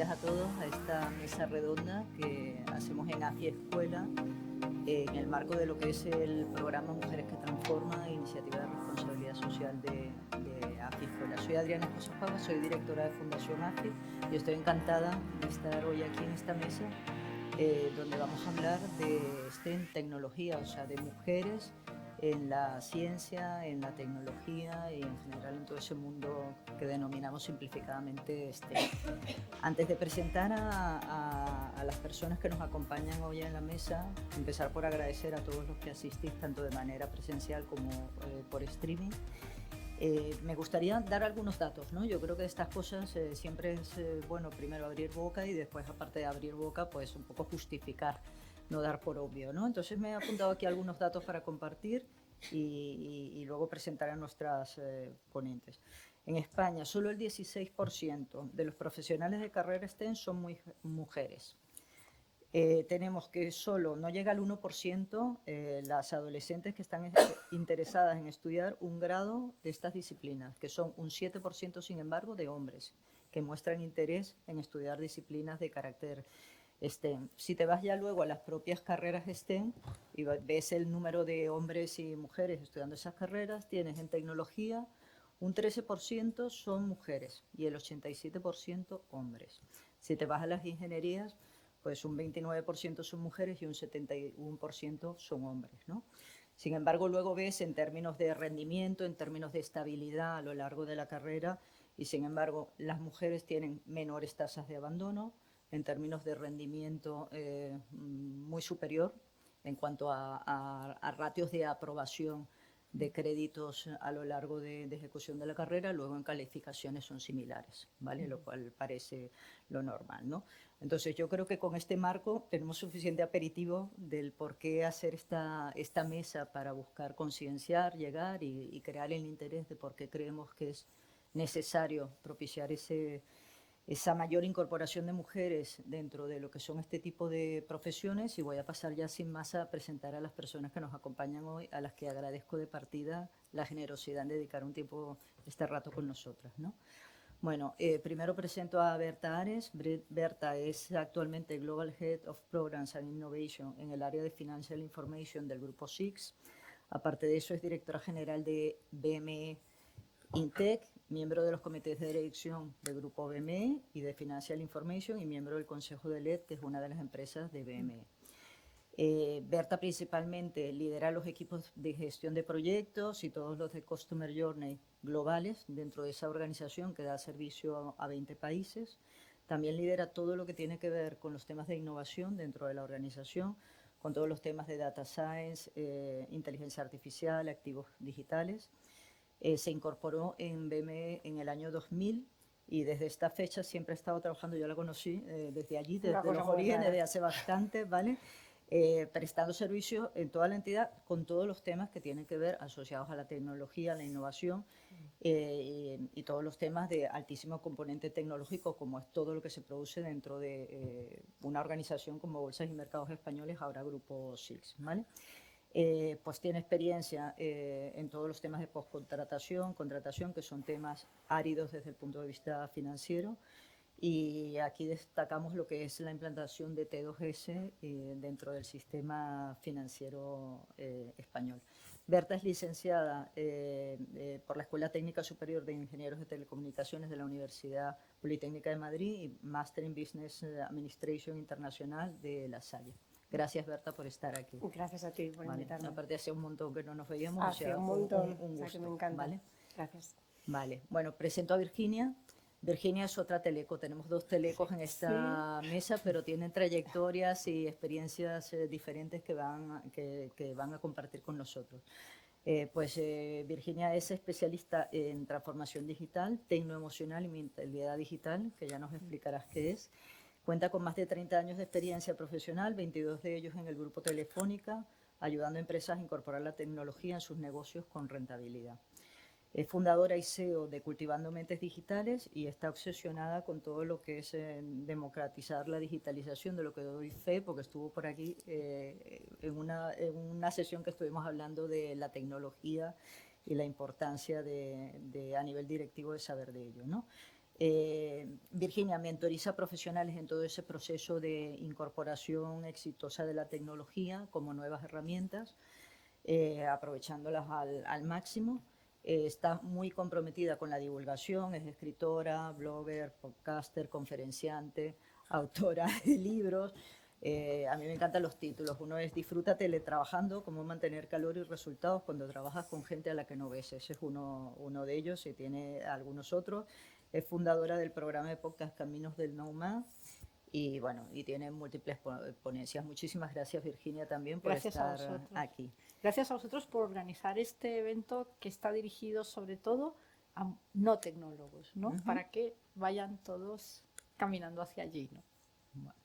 ustedes a todos a esta mesa redonda que hacemos en AFI Escuela en el marco de lo que es el programa Mujeres que Transforman, iniciativa de responsabilidad social de AFI Escuela. Soy Adriana Josefava, soy directora de Fundación AFI y estoy encantada de estar hoy aquí en esta mesa donde vamos a hablar de STEM, tecnología, o sea, de mujeres en la ciencia, en la tecnología y en general en todo ese mundo que denominamos simplificadamente STEM. Antes de presentar a las personas que nos acompañan hoy en la mesa, empezar por agradecer a todos los que asistís, tanto de manera presencial como por streaming. Me gustaría dar algunos datos, ¿no? Yo creo que de estas cosas siempre es bueno primero abrir boca y después, aparte de abrir boca, pues un poco justificar, no dar por obvio, ¿no? Entonces me he apuntado aquí algunos datos para compartir y luego presentar a nuestras ponentes. En España, solo el 16% de los profesionales de carrera STEM son mujeres. Tenemos que solo no llega al 1% las adolescentes que están interesadas en estudiar un grado de estas disciplinas, que son un 7% sin embargo de hombres que muestran interés en estudiar disciplinas de carácter STEM. Si te vas ya luego a las propias carreras STEM y ves el número de hombres y mujeres estudiando esas carreras, tienes en tecnología un 13% son mujeres y el 87% hombres. Si te vas a las ingenierías, pues un 29% son mujeres y un 71% son hombres, ¿no? Sin embargo, luego ves en términos de rendimiento, en términos de estabilidad a lo largo de la carrera, y sin embargo las mujeres tienen menores tasas de abandono, en términos de rendimiento muy superior en cuanto a ratios de aprobación de créditos a lo largo de ejecución de la carrera, luego en calificaciones son similares, ¿vale? Lo cual parece lo normal, ¿no? Entonces yo creo que con este marco tenemos suficiente aperitivo del por qué hacer esta mesa para buscar concienciar, llegar y crear el interés de por qué creemos que es necesario propiciar esa mayor incorporación de mujeres dentro de lo que son este tipo de profesiones, y voy a pasar ya sin más a presentar a las personas que nos acompañan hoy, a las que agradezco de partida la generosidad en dedicar un tiempo, este rato con nosotras, ¿no? Bueno, primero presento a Berta Ares. Berta es actualmente Global Head of Programs and Innovation en el área de Financial Information del Grupo SIX. Aparte de eso, es directora general de BME INTEC, miembro de los comités de dirección del Grupo BME y de Financial Information y miembro del Consejo de LED, que es una de las empresas de BME. Berta principalmente lidera los equipos de gestión de proyectos y todos los de Customer Journey globales dentro de esa organización que da servicio a 20 países. También lidera todo lo que tiene que ver con los temas de innovación dentro de la organización, con todos los temas de data science, inteligencia artificial, activos digitales. Se incorporó en BME en el año 2000 y desde esta fecha siempre ha estado trabajando. Yo la conocí desde allí, desde los orígenes, de hace bastante, ¿vale? Prestando servicios en toda la entidad con todos los temas que tienen que ver asociados a la tecnología, a la innovación y todos los temas de altísimo componente tecnológico, como es todo lo que se produce dentro de una organización como Bolsas y Mercados Españoles, ahora Grupo SIX, ¿vale? Pues tiene experiencia en todos los temas de postcontratación, contratación, que son temas áridos desde el punto de vista financiero. Y aquí destacamos lo que es la implantación de T2S dentro del sistema financiero español. Berta es licenciada por la Escuela Técnica Superior de Ingenieros de Telecomunicaciones de la Universidad Politécnica de Madrid y Máster en Business Administration Internacional de La Salle. Gracias, Berta, por estar aquí. Gracias a ti por invitarme. Aparte, hacía un montón que no nos veíamos, Hace un montón, un gusto. o sea que me encanta. ¿Vale? Gracias. Vale, bueno, presento a Virginia. Virginia es otra teleco, tenemos dos telecos en esta mesa, pero tienen trayectorias y experiencias diferentes que van a compartir con nosotros. Virginia es especialista en transformación digital, tecnoemocional y mentalidad digital, que ya nos explicarás qué es. Cuenta con más de 30 años de experiencia profesional, 22 de ellos en el Grupo Telefónica, ayudando a empresas a incorporar la tecnología en sus negocios con rentabilidad. Es fundadora y CEO de Cultivando Mentes Digitales y está obsesionada con todo lo que es democratizar la digitalización, de lo que doy fe, porque estuvo por aquí en una sesión que estuvimos hablando de la tecnología y la importancia a nivel directivo de saber de ello, ¿no? Virginia mentoriza profesionales en todo ese proceso de incorporación exitosa de la tecnología como nuevas herramientas, aprovechándolas al máximo. Está muy comprometida con la divulgación, es escritora, blogger, podcaster, conferenciante, autora de libros. A mí me encantan los títulos. Uno es Disfruta teletrabajando, cómo mantener calor y resultados cuando trabajas con gente a la que no ves. Ese es uno de ellos y tiene algunos otros. Es fundadora del programa de podcast Caminos del Nomad y bueno, y tiene múltiples ponencias. Muchísimas gracias, Virginia, también por estar aquí. Gracias a vosotros por organizar este evento que está dirigido sobre todo a no tecnólogos, ¿no? Para que vayan todos caminando hacia allí, ¿no? Bueno,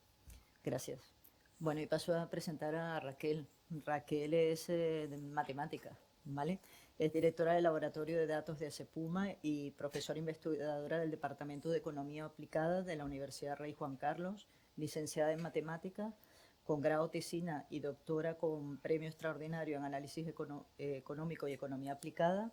gracias. Bueno, y paso a presentar a Raquel. Raquel es de matemática, ¿vale? Es directora del Laboratorio de Datos de ACEPUMA y profesora investigadora del Departamento de Economía Aplicada de la Universidad Rey Juan Carlos, licenciada en Matemáticas, con grado tesina y doctora con premio extraordinario en Análisis Económico y Economía Aplicada.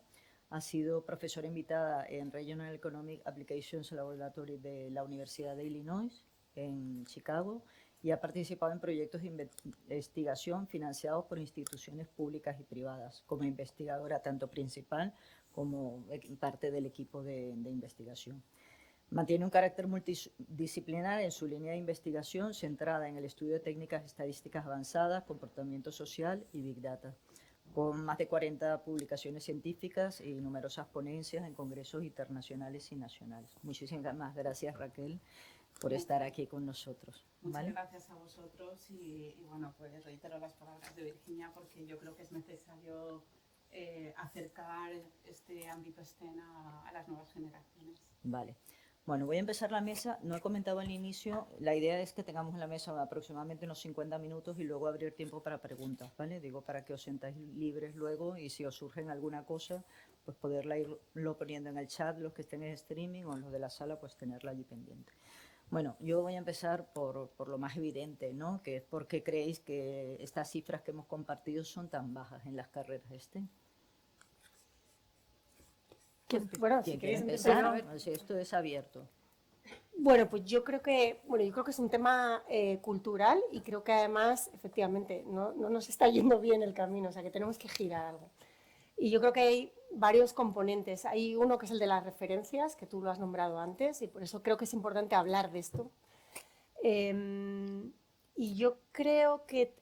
Ha sido profesora invitada en Regional Economic Applications Laboratory de la Universidad de Illinois, en Chicago, y ha participado en proyectos de investigación financiados por instituciones públicas y privadas, como investigadora tanto principal como parte del equipo de investigación. Mantiene un carácter multidisciplinar en su línea de investigación centrada en el estudio de técnicas estadísticas avanzadas, comportamiento social y Big Data, con más de 40 publicaciones científicas y numerosas ponencias en congresos internacionales y nacionales. Muchísimas gracias, Raquel, por estar aquí con nosotros. Muchas gracias a vosotros y bueno, pues reitero las palabras de Virginia porque yo creo que es necesario acercar este ámbito STEM a las nuevas generaciones. Vale. Bueno, voy a empezar la mesa. No he comentado al inicio, la idea es que tengamos en la mesa aproximadamente unos 50 minutos y luego abrir tiempo para preguntas, ¿vale? Digo, para que os sentáis libres luego y si os surgen alguna cosa, pues poderla irlo poniendo en el chat, los que estén en streaming o los de la sala, pues tenerla allí pendiente. Bueno, yo voy a empezar por lo más evidente, ¿no? Que es por qué creéis que estas cifras que hemos compartido son tan bajas en las carreras STEM. Bueno, si queréis empezar, esto es abierto. Bueno, pues yo creo que es un tema cultural y creo que además, efectivamente, no nos está yendo bien el camino, o sea que tenemos que girar algo. Y yo creo que hay varios componentes. Hay uno que es el de las referencias, que tú lo has nombrado antes, y por eso creo que es importante hablar de esto. Y yo creo que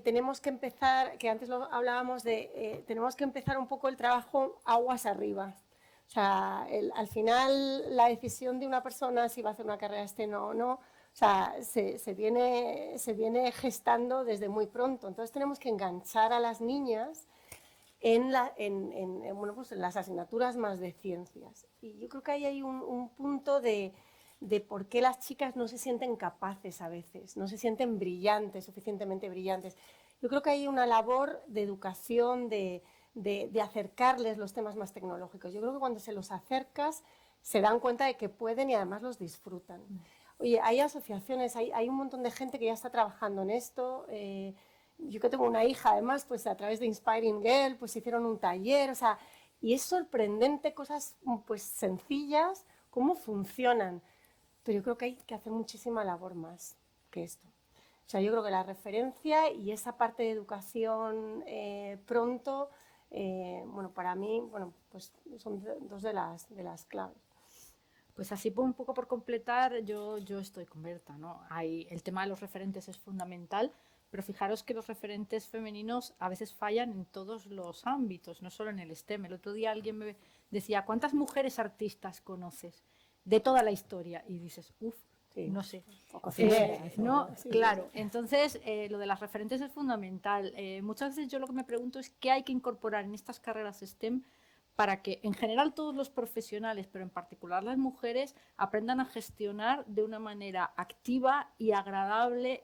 tenemos que empezar, que antes lo hablábamos de, tenemos que empezar un poco el trabajo aguas arriba. O sea, al final la decisión de una persona si va a hacer una carrera STEM o no, o sea, se viene gestando desde muy pronto. Entonces tenemos que enganchar a las niñas en las asignaturas más de ciencias. Y yo creo que ahí hay un punto de por qué las chicas no se sienten capaces a veces, no se sienten brillantes, suficientemente brillantes. Yo creo que hay una labor de educación, de acercarles los temas más tecnológicos. Yo creo que cuando se los acercas se dan cuenta de que pueden y además los disfrutan. Oye, hay asociaciones, hay un montón de gente que ya está trabajando en esto. Yo que tengo una hija, además, pues a través de Inspiring Girl, pues hicieron un taller, o sea, y es sorprendente, cosas pues sencillas, cómo funcionan. Pero yo creo que hay que hacer muchísima labor más que esto. O sea, yo creo que la referencia y esa parte de educación pronto, bueno, para mí, bueno, pues son dos de las claves. Pues así un poco por completar, yo estoy con Berta, ¿no? El tema de los referentes es fundamental, pero fijaros que los referentes femeninos a veces fallan en todos los ámbitos, no solo en el STEM. El otro día alguien me decía, ¿cuántas mujeres artistas conoces de toda la historia? Y dices, sí, no sé. No, sí, claro. Entonces, lo de las referentes es fundamental. Muchas veces yo lo que me pregunto es qué hay que incorporar en estas carreras STEM para que en general todos los profesionales, pero en particular las mujeres, aprendan a gestionar de una manera activa y agradable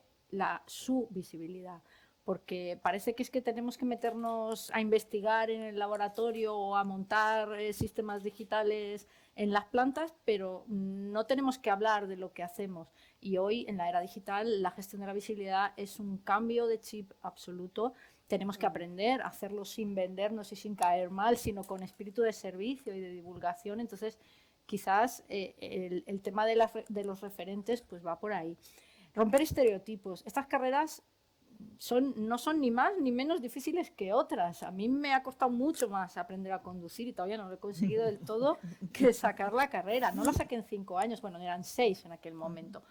su visibilidad. Porque parece que es que tenemos que meternos a investigar en el laboratorio o a montar sistemas digitales en las plantas, pero no tenemos que hablar de lo que hacemos. Y hoy, en la era digital, la gestión de la visibilidad es un cambio de chip absoluto. Tenemos que aprender a hacerlo sin vendernos y sin caer mal, sino con espíritu de servicio y de divulgación. Entonces, quizás el tema de los referentes pues va por ahí. Romper estereotipos. Estas carreras no son ni más ni menos difíciles que otras. A mí me ha costado mucho más aprender a conducir y todavía no lo he conseguido del todo que sacar la carrera. No la saqué en 5 años, bueno, eran 6 en aquel momento.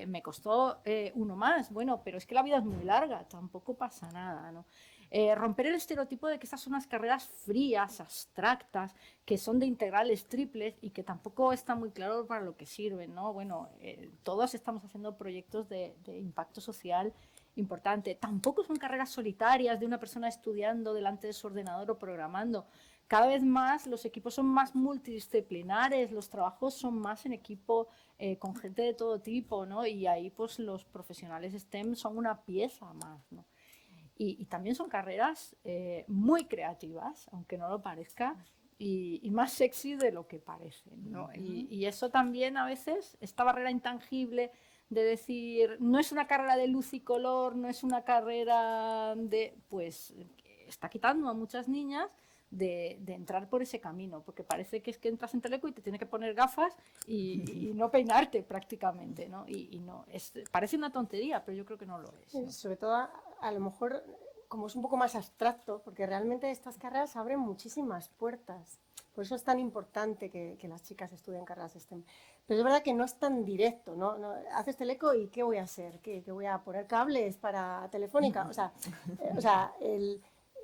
Me costó 1 más, bueno, pero es que la vida es muy larga, tampoco pasa nada, ¿no? Romper el estereotipo de que estas son unas carreras frías, abstractas, que son de integrales triples y que tampoco está muy claro para lo que sirven, ¿no? Bueno, todos estamos haciendo proyectos de impacto social importante. Tampoco son carreras solitarias de una persona estudiando delante de su ordenador o programando. Cada vez más los equipos son más multidisciplinares, los trabajos son más en equipo con gente de todo tipo, ¿no? Y ahí pues los profesionales STEM son una pieza más, ¿no? Y también son carreras muy creativas, aunque no lo parezca, y más sexy de lo que parecen, ¿no? Y eso también a veces, esta barrera intangible de decir, no es una carrera de luz y color, no es una carrera de... pues está quitando a muchas niñas de entrar por ese camino, porque parece que es que entras en Teleco y te tienes que poner gafas y no peinarte prácticamente, ¿no? Y no, parece una tontería, pero yo creo que no lo es, ¿no? Sobre todo, a lo mejor, como es un poco más abstracto, porque realmente estas carreras abren muchísimas puertas. Por eso es tan importante que las chicas estudien carreras STEM. Pero es verdad que no es tan directo, ¿no? Haces Teleco y ¿qué voy a hacer? ¿Qué voy a poner cables para Telefónica? O sea,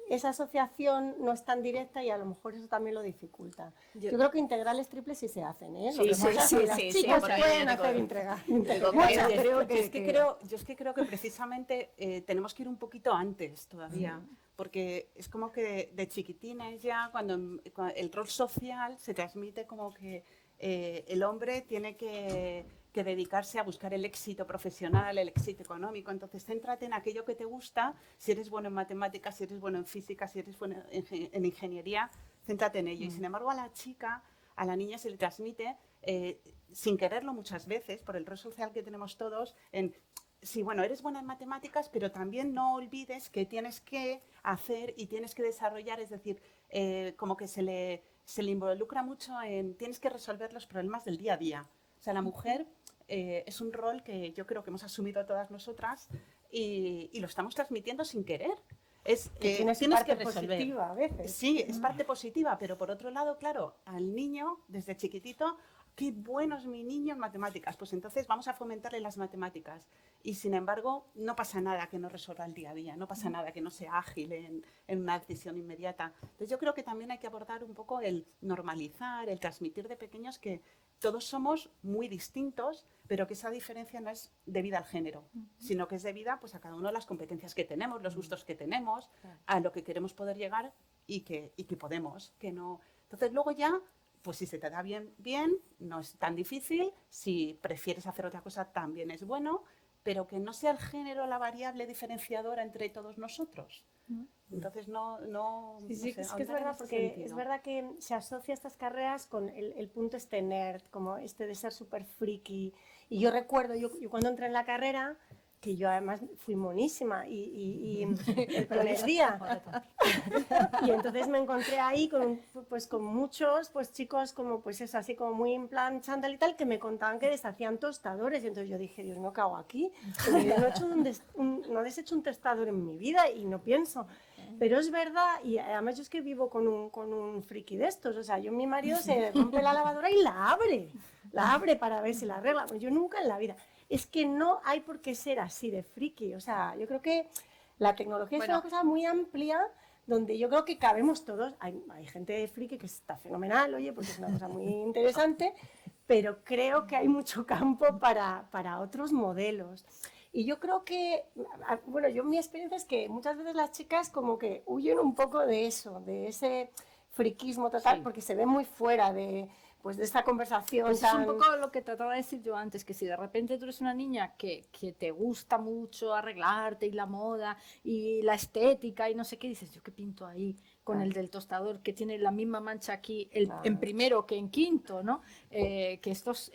esa asociación no es tan directa y a lo mejor eso también lo dificulta. Yo creo que integrales triples sí se hacen, ¿eh? Sí, las chicas pueden hacer integrales. Yo es que creo que precisamente tenemos que ir un poquito antes todavía, porque es como que de chiquitines ya, cuando el rol social se transmite como que el hombre tiene que dedicarse a buscar el éxito profesional, el éxito económico. Entonces, céntrate en aquello que te gusta. Si eres bueno en matemáticas, si eres bueno en física, si eres bueno en ingeniería, céntrate en ello. Y sin embargo, a la chica, a la niña se le transmite, sin quererlo muchas veces, por el rol social que tenemos todos, sí, bueno, eres buena en matemáticas, pero también no olvides que tienes que hacer y tienes que desarrollar, es decir, como que se le involucra mucho en tienes que resolver los problemas del día a día. O sea, la mujer es un rol que yo creo que hemos asumido todas nosotras y lo estamos transmitiendo sin querer. Tienes parte positiva a veces. Sí, es parte positiva, pero por otro lado, claro, al niño, desde chiquitito, qué bueno es mi niño en matemáticas, pues entonces vamos a fomentarle las matemáticas. Y sin embargo, no pasa nada que no resuelva el día a día, no pasa nada que no sea ágil en una decisión inmediata. Entonces yo creo que también hay que abordar un poco el normalizar, el transmitir de pequeños que todos somos muy distintos, pero que esa diferencia no es debida al género, sino que es debida pues, a cada uno de las competencias que tenemos, los gustos que tenemos, a lo que queremos poder llegar y que podemos. Que no... Entonces luego ya, pues si se te da bien, no es tan difícil, si prefieres hacer otra cosa también es bueno, pero que no sea el género la variable diferenciadora entre todos nosotros. Entonces Sí, es que es verdad, porque es verdad que se asocia estas carreras con el punto nerd, como de ser súper friki. Y yo recuerdo, yo cuando entré en la carrera, que yo además fui monísima y el primer día. Y entonces me encontré ahí con muchos chicos como eso, así como muy en plan chándal y tal, que me contaban que deshacían tostadores. Y entonces yo dije, Dios mío, ¿qué hago aquí? Yo no he deshecho un tostador en mi vida y no pienso. Pero es verdad, y además yo es que vivo con un friki de estos. O sea, mi marido se rompe la lavadora y la abre para ver si la arregla. Pues yo nunca en la vida. Es que no hay por qué ser así de friki. O sea, yo creo que la tecnología es una cosa muy amplia donde yo creo que cabemos todos. Hay gente friki que está fenomenal, oye, porque es una cosa muy interesante, pero creo que hay mucho campo para otros modelos. Y yo creo que, bueno, mi experiencia es que muchas veces las chicas como que huyen un poco de eso, de ese friquismo total, porque se ven muy fuera de... pues de esta conversación Pues es un tan... poco lo que trataba de decir yo antes, que si de repente tú eres una niña que te gusta mucho arreglarte y la moda y la estética y no sé qué, dices, ¿yo qué pinto ahí con el del tostador que tiene la misma mancha aquí en primero que en quinto, ¿no? Que estos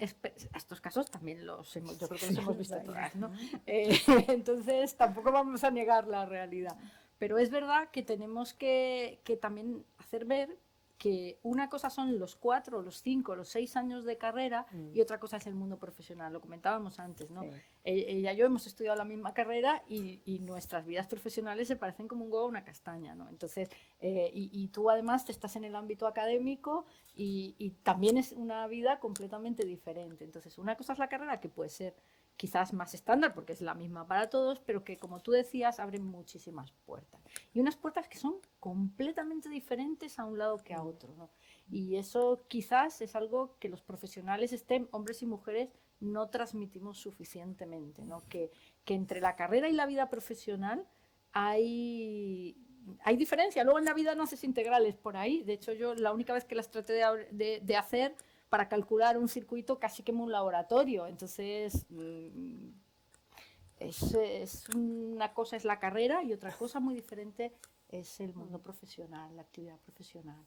casos también yo creo que los hemos visto todas, ¿no? Entonces tampoco vamos a negar la realidad. Pero es verdad que tenemos que también hacer ver que una cosa son los 4, los 5, los 6 años de carrera y otra cosa es el mundo profesional. Lo comentábamos antes, ¿no? Sí. Ella y yo hemos estudiado la misma carrera y nuestras vidas profesionales se parecen como un huevo a una castaña, ¿no? Entonces, y tú además te estás en el ámbito académico y también es una vida completamente diferente. Entonces, una cosa es la carrera que puede ser quizás más estándar porque es la misma para todos, pero que como tú decías abre muchísimas puertas. Y unas puertas que son completamente diferentes a un lado que a otro, ¿no? Y eso quizás es algo que los profesionales STEM, hombres y mujeres, no transmitimos suficientemente, ¿no? Que entre la carrera y la vida profesional hay diferencia. Luego en la vida no haces integrales por ahí. De hecho, yo la única vez que las traté de hacer para calcular un circuito casi que en un laboratorio. Entonces, una cosa es la carrera y otra cosa muy diferente es el mundo profesional, la actividad profesional.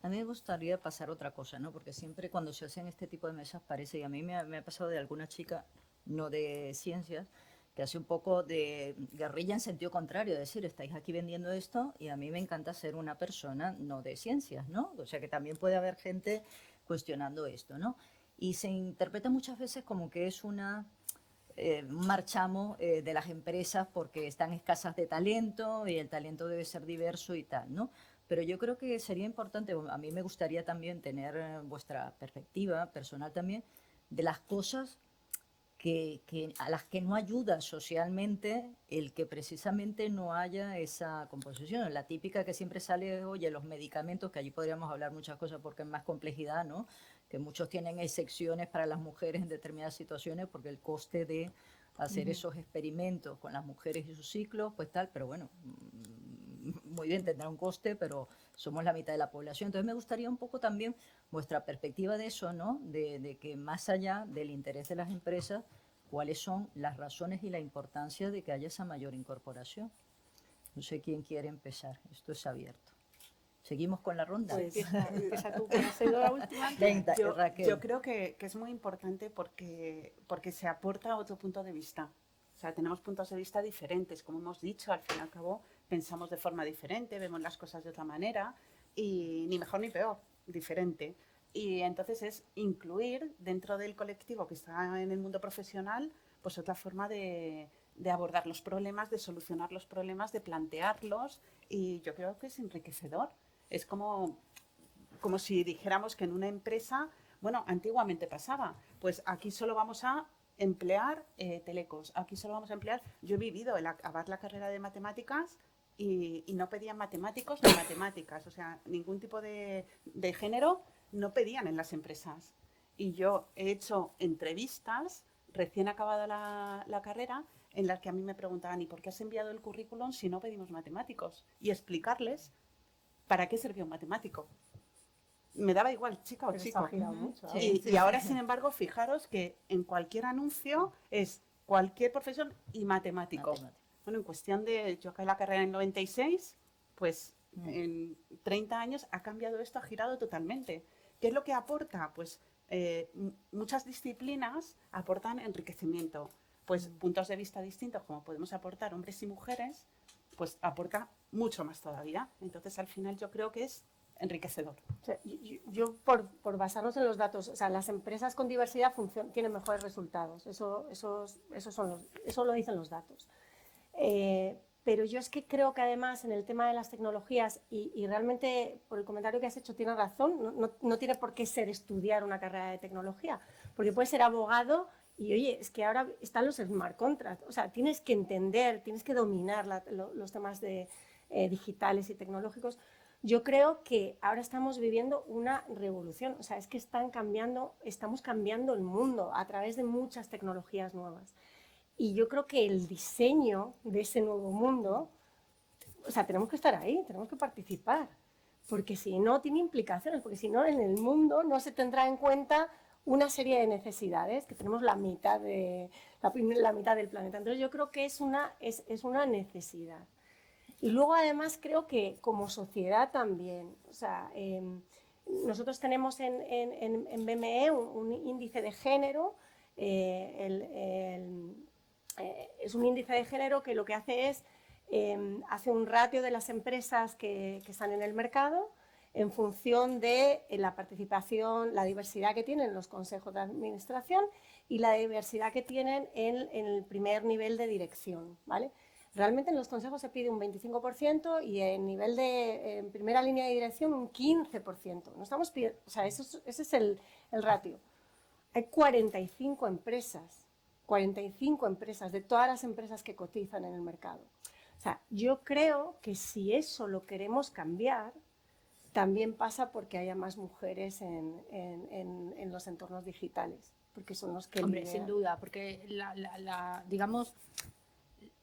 A mí me gustaría pasar otra cosa, ¿no? Porque siempre cuando se hacen este tipo de mesas parece, y a mí me ha pasado de alguna chica, no de ciencias, que hace un poco de guerrilla en sentido contrario, es decir, estáis aquí vendiendo esto y a mí me encanta ser una persona no de ciencias, ¿no? O sea que también puede haber gente cuestionando esto, ¿no? Y se interpreta muchas veces como que es un marchamo de las empresas porque están escasas de talento y el talento debe ser diverso y tal, ¿no? Pero yo creo que sería importante, a mí me gustaría también tener vuestra perspectiva personal también de las cosas a las que no ayuda socialmente el que precisamente no haya esa composición. La típica que siempre sale, oye, los medicamentos, que allí podríamos hablar muchas cosas porque es más complejidad, ¿no? Que muchos tienen excepciones para las mujeres en determinadas situaciones porque el coste de hacer esos experimentos con las mujeres y sus ciclos, pues tal, pero bueno, muy bien, tendrá un coste, pero somos la mitad de la población. Entonces me gustaría un poco también vuestra perspectiva de eso, ¿no? De que más allá del interés de las empresas, cuáles son las razones y la importancia de que haya esa mayor incorporación. No sé quién quiere empezar, esto es abierto. ¿Seguimos con la ronda? Pues, Empieza tú, que has sido la última. Venga, Yo, Raquel. yo creo que es muy importante porque se aporta otro punto de vista. O sea, tenemos puntos de vista diferentes. Como hemos dicho, al fin y al cabo pensamos de forma diferente, vemos las cosas de otra manera y ni mejor ni peor, diferente. Y entonces es incluir dentro del colectivo que está en el mundo profesional pues otra forma de abordar los problemas, de solucionar los problemas, de plantearlos y yo creo que es enriquecedor. Es como si dijéramos que en una empresa, bueno, antiguamente pasaba, pues aquí solo vamos a emplear telecos, aquí solo vamos a emplear, yo he vivido acabar la carrera de matemáticas y no pedían matemáticos ni matemáticas, o sea, ningún tipo de género no pedían en las empresas. Y yo he hecho entrevistas recién acabada la carrera en las que a mí me preguntaban ¿y por qué has enviado el currículum si no pedimos matemáticos? Y explicarles para qué servía un matemático. Me daba igual, chica o chico. Mucho, Y ahora, sin embargo, fijaros que en cualquier anuncio es cualquier profesión y matemático. Bueno, en cuestión de, yo acabé la carrera en el 96, pues en 30 años ha cambiado esto, ha girado totalmente. ¿Qué es lo que aporta? Pues muchas disciplinas aportan enriquecimiento. Pues puntos de vista distintos, como podemos aportar hombres y mujeres, pues aporta mucho más todavía. Entonces, al final, yo creo que es enriquecedor. O sea, yo por basarnos en los datos, o sea, las empresas con diversidad tienen mejores resultados, eso lo dicen los datos. Pero yo es que creo que además en el tema de las tecnologías, y realmente por el comentario que has hecho tienes razón, no tiene por qué ser estudiar una carrera de tecnología, porque puedes ser abogado y oye, es que ahora están los smart contracts, o sea, tienes que entender, tienes que dominar los temas digitales y tecnológicos. Yo creo que ahora estamos viviendo una revolución, o sea, es que estamos cambiando el mundo a través de muchas tecnologías nuevas. Y yo creo que el diseño de ese nuevo mundo, o sea, tenemos que estar ahí, tenemos que participar, porque si no tiene implicaciones, porque si no en el mundo no se tendrá en cuenta una serie de necesidades, que tenemos la mitad del planeta. Entonces yo creo que es una necesidad. Y luego además creo que como sociedad también, o sea, nosotros tenemos en BME un índice de género, es un índice de género que lo que hace es, hace un ratio de las empresas que están en el mercado en función de la participación, la diversidad que tienen en los consejos de administración y la diversidad que tienen en el primer nivel de dirección, ¿vale? Realmente en los consejos se pide un 25% y en primera línea de dirección un 15%. No estamos pidiendo, o sea, ese es el ratio. Hay 45 empresas de todas las empresas que cotizan en el mercado. O sea, yo creo que si eso lo queremos cambiar, también pasa porque haya más mujeres en los entornos digitales, porque son los que Hombre, sin duda, porque digamos,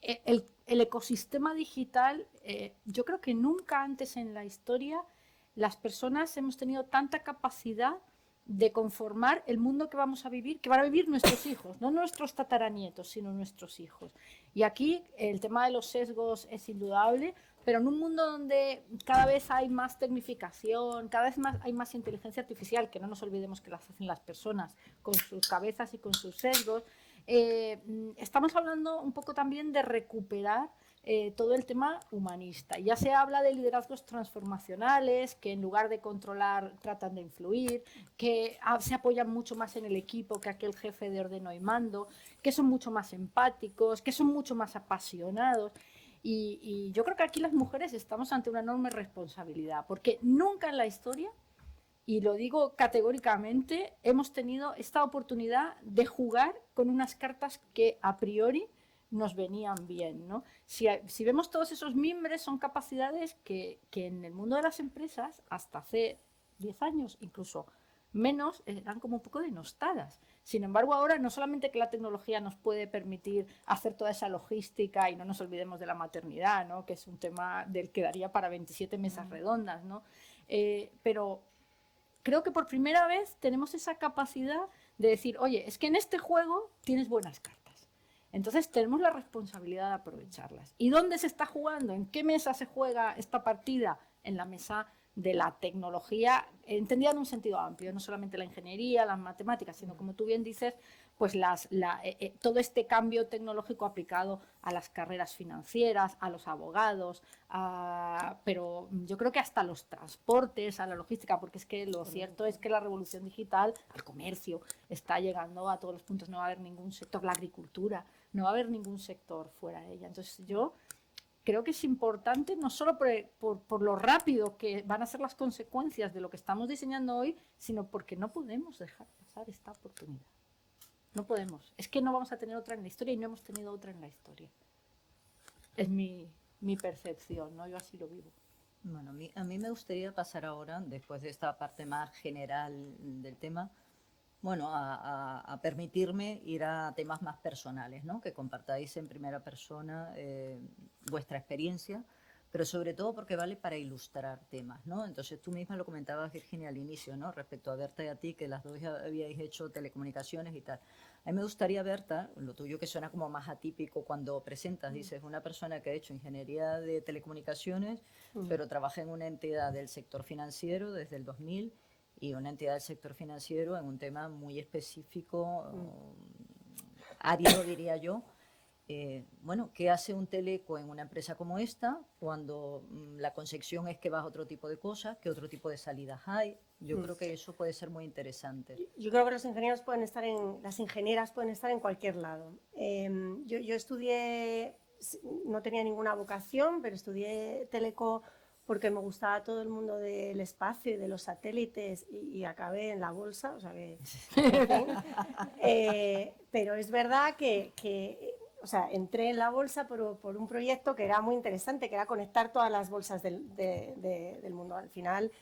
el ecosistema digital, yo creo que nunca antes en la historia las personas hemos tenido tanta capacidad de conformar el mundo que vamos a vivir, que van a vivir nuestros hijos, no nuestros tataranietos, sino nuestros hijos. Y aquí el tema de los sesgos es indudable, pero en un mundo donde cada vez hay más tecnificación, cada vez hay más inteligencia artificial, que no nos olvidemos que las hacen las personas con sus cabezas y con sus sesgos, estamos hablando un poco también de recuperar todo el tema humanista. Ya se habla de liderazgos transformacionales, que en lugar de controlar tratan de influir, que se apoyan mucho más en el equipo que aquel jefe de ordeno y mando, que son mucho más empáticos, que son mucho más apasionados. Y yo creo que aquí las mujeres estamos ante una enorme responsabilidad, porque nunca en la historia, y lo digo categóricamente, hemos tenido esta oportunidad de jugar con unas cartas que a priori nos venían bien, ¿no? Si vemos todos esos mimbres, son capacidades que en el mundo de las empresas, hasta hace 10 años, incluso menos, eran como un poco denostadas. Sin embargo, ahora no solamente que la tecnología nos puede permitir hacer toda esa logística, y no nos olvidemos de la maternidad, ¿no? Que es un tema del que daría para 27 mesas redondas, ¿no? Pero creo que por primera vez tenemos esa capacidad de decir, oye, es que en este juego tienes buenas cartas. Entonces tenemos la responsabilidad de aprovecharlas. ¿Y dónde se está jugando? ¿En qué mesa se juega esta partida? En la mesa de la tecnología, entendida en un sentido amplio, no solamente la ingeniería, las matemáticas, sino, como tú bien dices, pues todo este cambio tecnológico aplicado a las carreras financieras, a los abogados, pero yo creo que hasta los transportes, a la logística, porque es que lo cierto es que la revolución digital, al comercio, está llegando a todos los puntos. No va a haber ningún sector, la agricultura, no va a haber ningún sector fuera de ella. Entonces yo creo que es importante, no solo por lo rápido que van a ser las consecuencias de lo que estamos diseñando hoy, sino porque no podemos dejar pasar esta oportunidad. No podemos. Es que no vamos a tener otra en la historia y no hemos tenido otra en la historia. Es mi percepción, ¿no? Yo así lo vivo. Bueno, a mí me gustaría pasar ahora, después de esta parte más general del tema, bueno, a permitirme ir a temas más personales, ¿no? Que compartáis en primera persona vuestra experiencia, pero sobre todo porque vale para ilustrar temas, ¿no? Entonces tú misma lo comentabas, Virginia, al inicio, ¿no? Respecto a Berta y a ti, que las dos ya habíais hecho telecomunicaciones y tal. A mí me gustaría, Berta, lo tuyo que suena como más atípico cuando presentas, dices, una persona que ha hecho ingeniería de telecomunicaciones, pero trabaja en una entidad del sector financiero desde el 2000, y una entidad del sector financiero en un tema muy específico, árido diría yo. Bueno, ¿qué hace un teleco en una empresa como esta cuando la concepción es que vas a otro tipo de cosas, qué otro tipo de salidas hay? Yo creo que eso puede ser muy interesante. Yo creo que los ingenieros las ingenieras pueden estar en cualquier lado. Yo estudié, no tenía ninguna vocación, pero estudié teleco porque me gustaba todo el mundo del espacio y de los satélites, y acabé en la bolsa, o sea que... pero es verdad que o sea, entré en la bolsa por un proyecto que era muy interesante, que era conectar todas las bolsas del mundo. Al final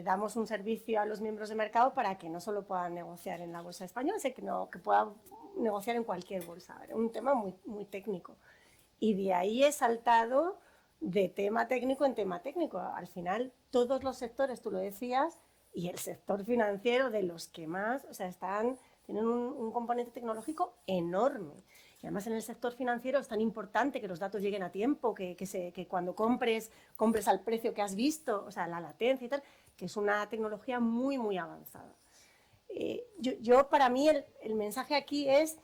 damos un servicio a los miembros de mercado para que no solo puedan negociar en la bolsa española, sino que puedan negociar en cualquier bolsa. Era un tema muy, muy técnico. Y de ahí he saltado de tema técnico en tema técnico. Al final, todos los sectores, tú lo decías, y el sector financiero de los que más, o sea, tienen un componente tecnológico enorme. Y además en el sector financiero es tan importante que los datos lleguen a tiempo, que cuando compres al precio que has visto, o sea, la latencia y tal, que es una tecnología muy, muy avanzada. Para mí, el mensaje aquí es,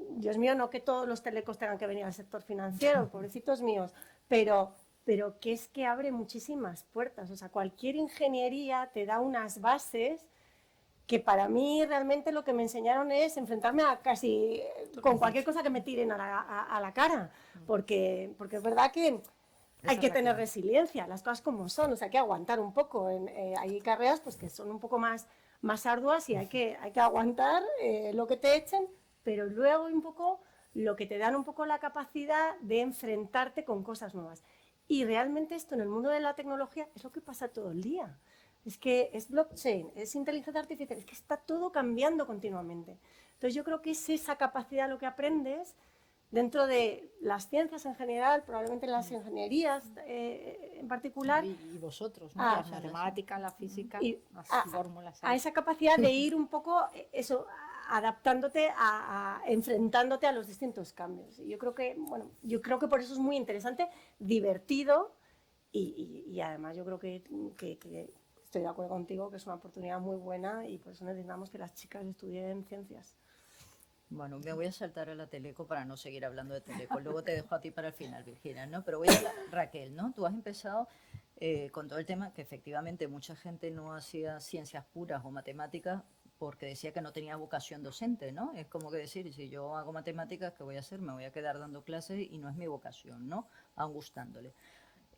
Dios mío, no que todos los telecos tengan que venir al sector financiero, pobrecitos míos, pero que es que abre muchísimas puertas. O sea, cualquier ingeniería te da unas bases que para mí realmente lo que me enseñaron es enfrentarme a casi con cualquier cosa que me tiren a la cara, porque es verdad que hay que tener resiliencia, las cosas como son, o sea, hay que aguantar un poco. Hay carreras pues, que son un poco más arduas y hay que aguantar lo que te echen, pero luego un poco lo que te dan un poco la capacidad de enfrentarte con cosas nuevas. Y realmente esto en el mundo de la tecnología es lo que pasa todo el día. Es que es blockchain, es inteligencia artificial, es que está todo cambiando continuamente. Entonces yo creo que es esa capacidad lo que aprendes dentro de las ciencias en general, probablemente en las ingenierías en particular. Y vosotros, ¿no? La matemática, la física, las fórmulas. A esa capacidad de ir un poco, adaptándote, enfrentándote a los distintos cambios. Y yo creo que por eso es muy interesante, divertido y además yo creo que estoy de acuerdo contigo que es una oportunidad muy buena y por eso necesitamos que las chicas estudien ciencias. Bueno, me voy a saltar a la Teleco para no seguir hablando de Teleco. Luego te dejo a ti para el final, Virginia, ¿no? Pero voy a Raquel, ¿no? Tú has empezado con todo el tema que efectivamente mucha gente no hacía ciencias puras o matemáticas porque decía que no tenía vocación docente, ¿no? Es como que decir, si yo hago matemáticas, ¿qué voy a hacer? Me voy a quedar dando clases y no es mi vocación, ¿no? Aun gustándole.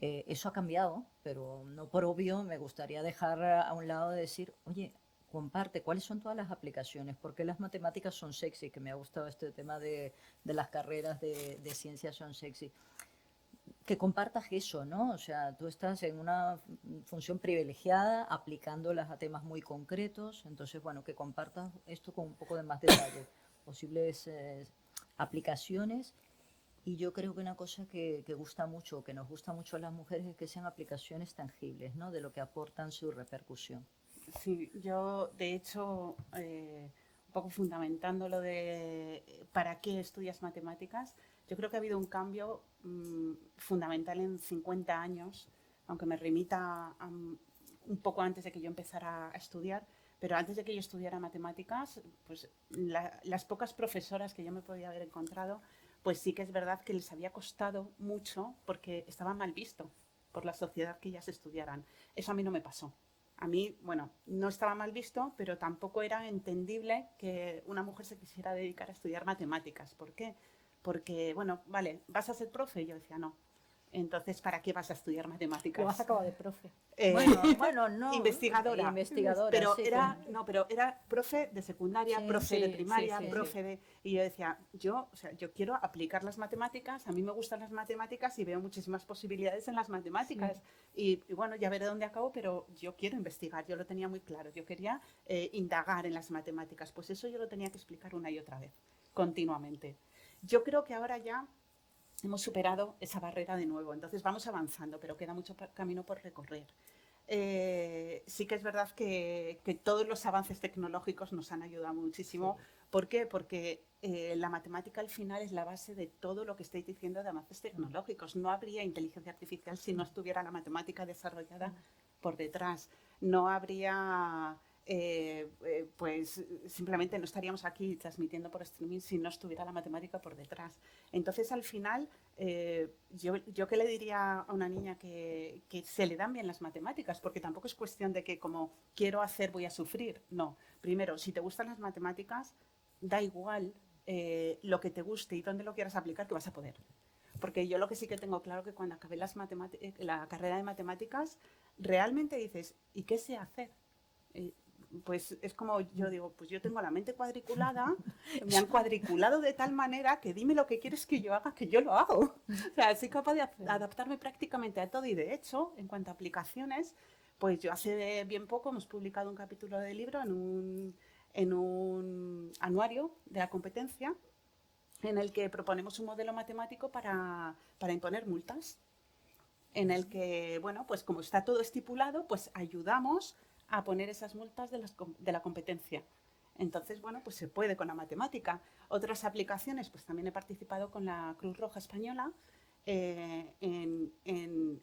Eso ha cambiado, pero no por obvio me gustaría dejar a un lado de decir, oye, comparte cuáles son todas las aplicaciones, por qué las matemáticas son sexy, que me ha gustado este tema de las carreras de ciencias son sexy. Que compartas eso, ¿no? O sea, tú estás en una función privilegiada, aplicándolas a temas muy concretos, entonces, bueno, que compartas esto con un poco de más detalle, posibles aplicaciones. Y yo creo que una cosa que gusta mucho, que nos gusta mucho a las mujeres, es que sean aplicaciones tangibles, ¿no? De lo que aportan su repercusión. Sí, yo de hecho, un poco fundamentando lo de para qué estudias matemáticas, yo creo que ha habido un cambio fundamental en 50 años, aunque me remita a un poco antes de que yo empezara a estudiar, pero antes de que yo estudiara matemáticas, pues las pocas profesoras que yo me podía haber encontrado, pues sí que es verdad que les había costado mucho porque estaba mal visto por la sociedad que ellas estudiaran. Eso a mí no me pasó. A mí, bueno, no estaba mal visto, pero tampoco era entendible que una mujer se quisiera dedicar a estudiar matemáticas. ¿Por qué? Porque, bueno, vale, ¿vas a ser profe? Y yo decía, no. Entonces, ¿para qué vas a estudiar matemáticas? Lo vas a acabar de profe. Bueno, no. Investigadora. Pero sí, pero era profe de secundaria, sí, profe de primaria, sí, profe de... Y yo decía, yo quiero aplicar las matemáticas, a mí me gustan las matemáticas y veo muchísimas posibilidades en las matemáticas. Sí. Y bueno, ya veré dónde acabo, pero yo quiero investigar, yo lo tenía muy claro. Yo quería indagar en las matemáticas. Pues eso yo lo tenía que explicar una y otra vez, continuamente. Yo creo que ahora ya hemos superado esa barrera de nuevo, entonces vamos avanzando, pero queda mucho camino por recorrer. Sí que es verdad que todos los avances tecnológicos nos han ayudado muchísimo. Sí. ¿Por qué? Porque la matemática al final es la base de todo lo que estáis diciendo de avances tecnológicos. No habría inteligencia artificial si no estuviera la matemática desarrollada por detrás. No habría... pues simplemente no estaríamos aquí transmitiendo por streaming si no estuviera la matemática por detrás. Entonces, al final, yo que le diría a una niña que se le dan bien las matemáticas, porque tampoco es cuestión de que como quiero hacer voy a sufrir. No, primero, si te gustan las matemáticas, da igual lo que te guste y dónde lo quieras aplicar, que vas a poder. Porque yo lo que sí que tengo claro que cuando acabé la carrera de matemáticas, realmente dices, ¿y qué sé hacer? Pues es como yo digo, pues yo tengo la mente cuadriculada, me han cuadriculado de tal manera que dime lo que quieres que yo haga, que yo lo hago. O sea, soy capaz de adaptarme prácticamente a todo y de hecho, en cuanto a aplicaciones, pues yo hace bien poco hemos publicado un capítulo de libro en un anuario de la competencia en el que proponemos un modelo matemático para imponer multas. en el que, bueno, pues como está todo estipulado, pues ayudamos a poner esas multas de la competencia. Entonces, bueno, pues se puede con la matemática. Otras aplicaciones, pues también he participado con la Cruz Roja Española en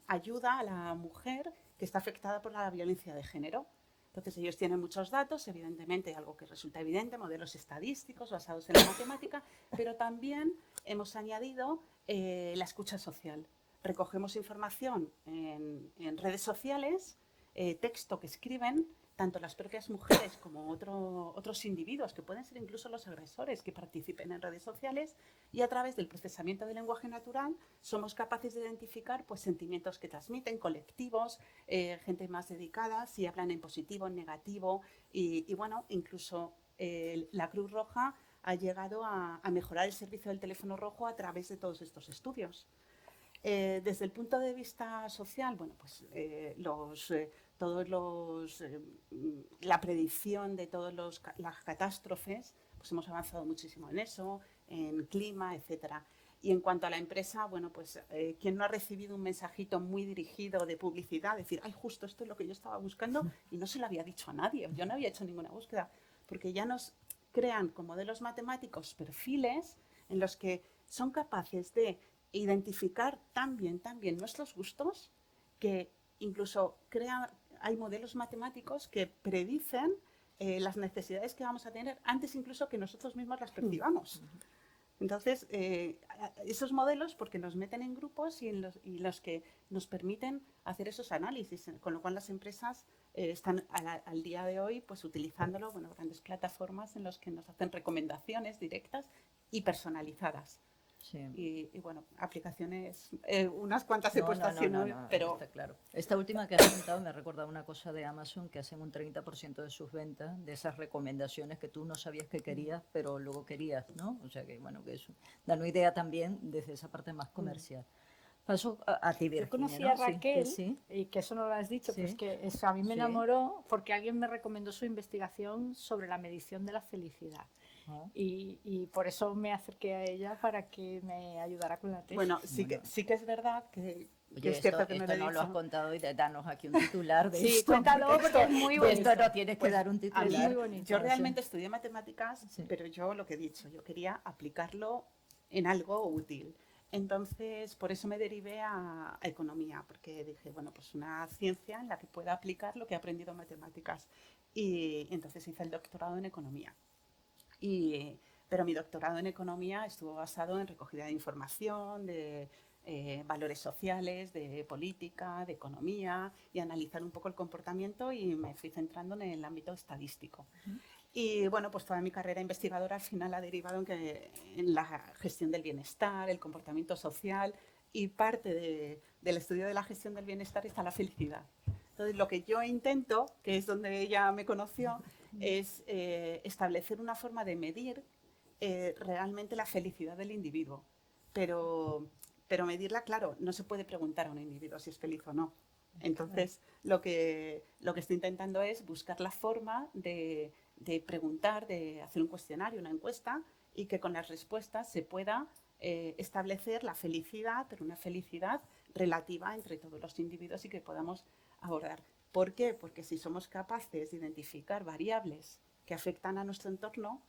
ayuda a la mujer que está afectada por la violencia de género. Entonces ellos tienen muchos datos, evidentemente algo que resulta evidente, modelos estadísticos basados en la matemática, pero también hemos añadido la escucha social. Recogemos información en redes sociales, texto que escriben tanto las propias mujeres como otros individuos, que pueden ser incluso los agresores que participen en redes sociales, y a través del procesamiento del lenguaje natural somos capaces de identificar pues, sentimientos que transmiten, colectivos, gente más dedicada, si hablan en positivo, en negativo, y bueno, incluso la Cruz Roja ha llegado a mejorar el servicio del teléfono rojo a través de todos estos estudios. Desde el punto de vista social, bueno, pues la predicción de todas las catástrofes, pues hemos avanzado muchísimo en eso, en clima, etcétera. Y en cuanto a la empresa, bueno, pues ¿quién no ha recibido un mensajito muy dirigido de publicidad? Decir, ay, justo esto es lo que yo estaba buscando y no se lo había dicho a nadie, yo no había hecho ninguna búsqueda, porque ya nos crean con modelos matemáticos perfiles en los que son capaces de identificar tan bien nuestros gustos que incluso hay modelos matemáticos que predicen las necesidades que vamos a tener antes incluso que nosotros mismos las percibamos. Entonces, esos modelos, porque nos meten en grupos y los que nos permiten hacer esos análisis, con lo cual las empresas están al día de hoy pues utilizándolo, bueno, grandes plataformas en las que nos hacen recomendaciones directas y personalizadas. Sí. Y bueno, aplicaciones, unas cuantas he puesto así, pero... Está claro. Esta última que has comentado me ha recordado una cosa de Amazon, que hacen un 30% de sus ventas de esas recomendaciones que tú no sabías que querías, pero luego querías, ¿no? O sea que, bueno, que eso da una idea también desde esa parte más comercial. Paso a ti, Virginia. Yo conocí ¿no? a Raquel, Sí. y que eso no lo has dicho, Sí. pues que eso a mí me enamoró porque alguien me recomendó su investigación sobre la medición de la felicidad. Y por eso me acerqué a ella para que me ayudara con la tesis. Bueno, sí que es verdad que Oye, es cierto que esto no lo he no lo has dicho. contado y danos aquí un titular de Sí, esto. cuéntalo porque es muy bonito. Esto no tienes que dar un titular. muy bonito. Yo realmente estudié matemáticas, Sí. pero yo lo que he dicho, yo quería aplicarlo en algo útil. Entonces, por eso me derivé a economía, porque dije, bueno, pues una ciencia en la que pueda aplicar lo que he aprendido en matemáticas. Y entonces hice el doctorado en economía. Pero mi doctorado en economía estuvo basado en recogida de información, de valores sociales, de política, de economía, y analizar un poco el comportamiento, y me fui centrando en el ámbito estadístico. Y bueno, pues toda mi carrera investigadora al final ha derivado en la gestión del bienestar, el comportamiento social, y parte del estudio de la gestión del bienestar está la felicidad. Entonces, lo que yo intento, que es donde ella me conoció, es establecer una forma de medir realmente la felicidad del individuo. Pero medirla, claro, no se puede preguntar a un individuo si es feliz o no. Entonces, lo que estoy intentando es buscar la forma de preguntar, de hacer un cuestionario, una encuesta, y que con las respuestas se pueda establecer la felicidad, pero una felicidad relativa entre todos los individuos y que podamos abordar. ¿Por qué? Porque si somos capaces de identificar variables que afectan a nuestro entorno,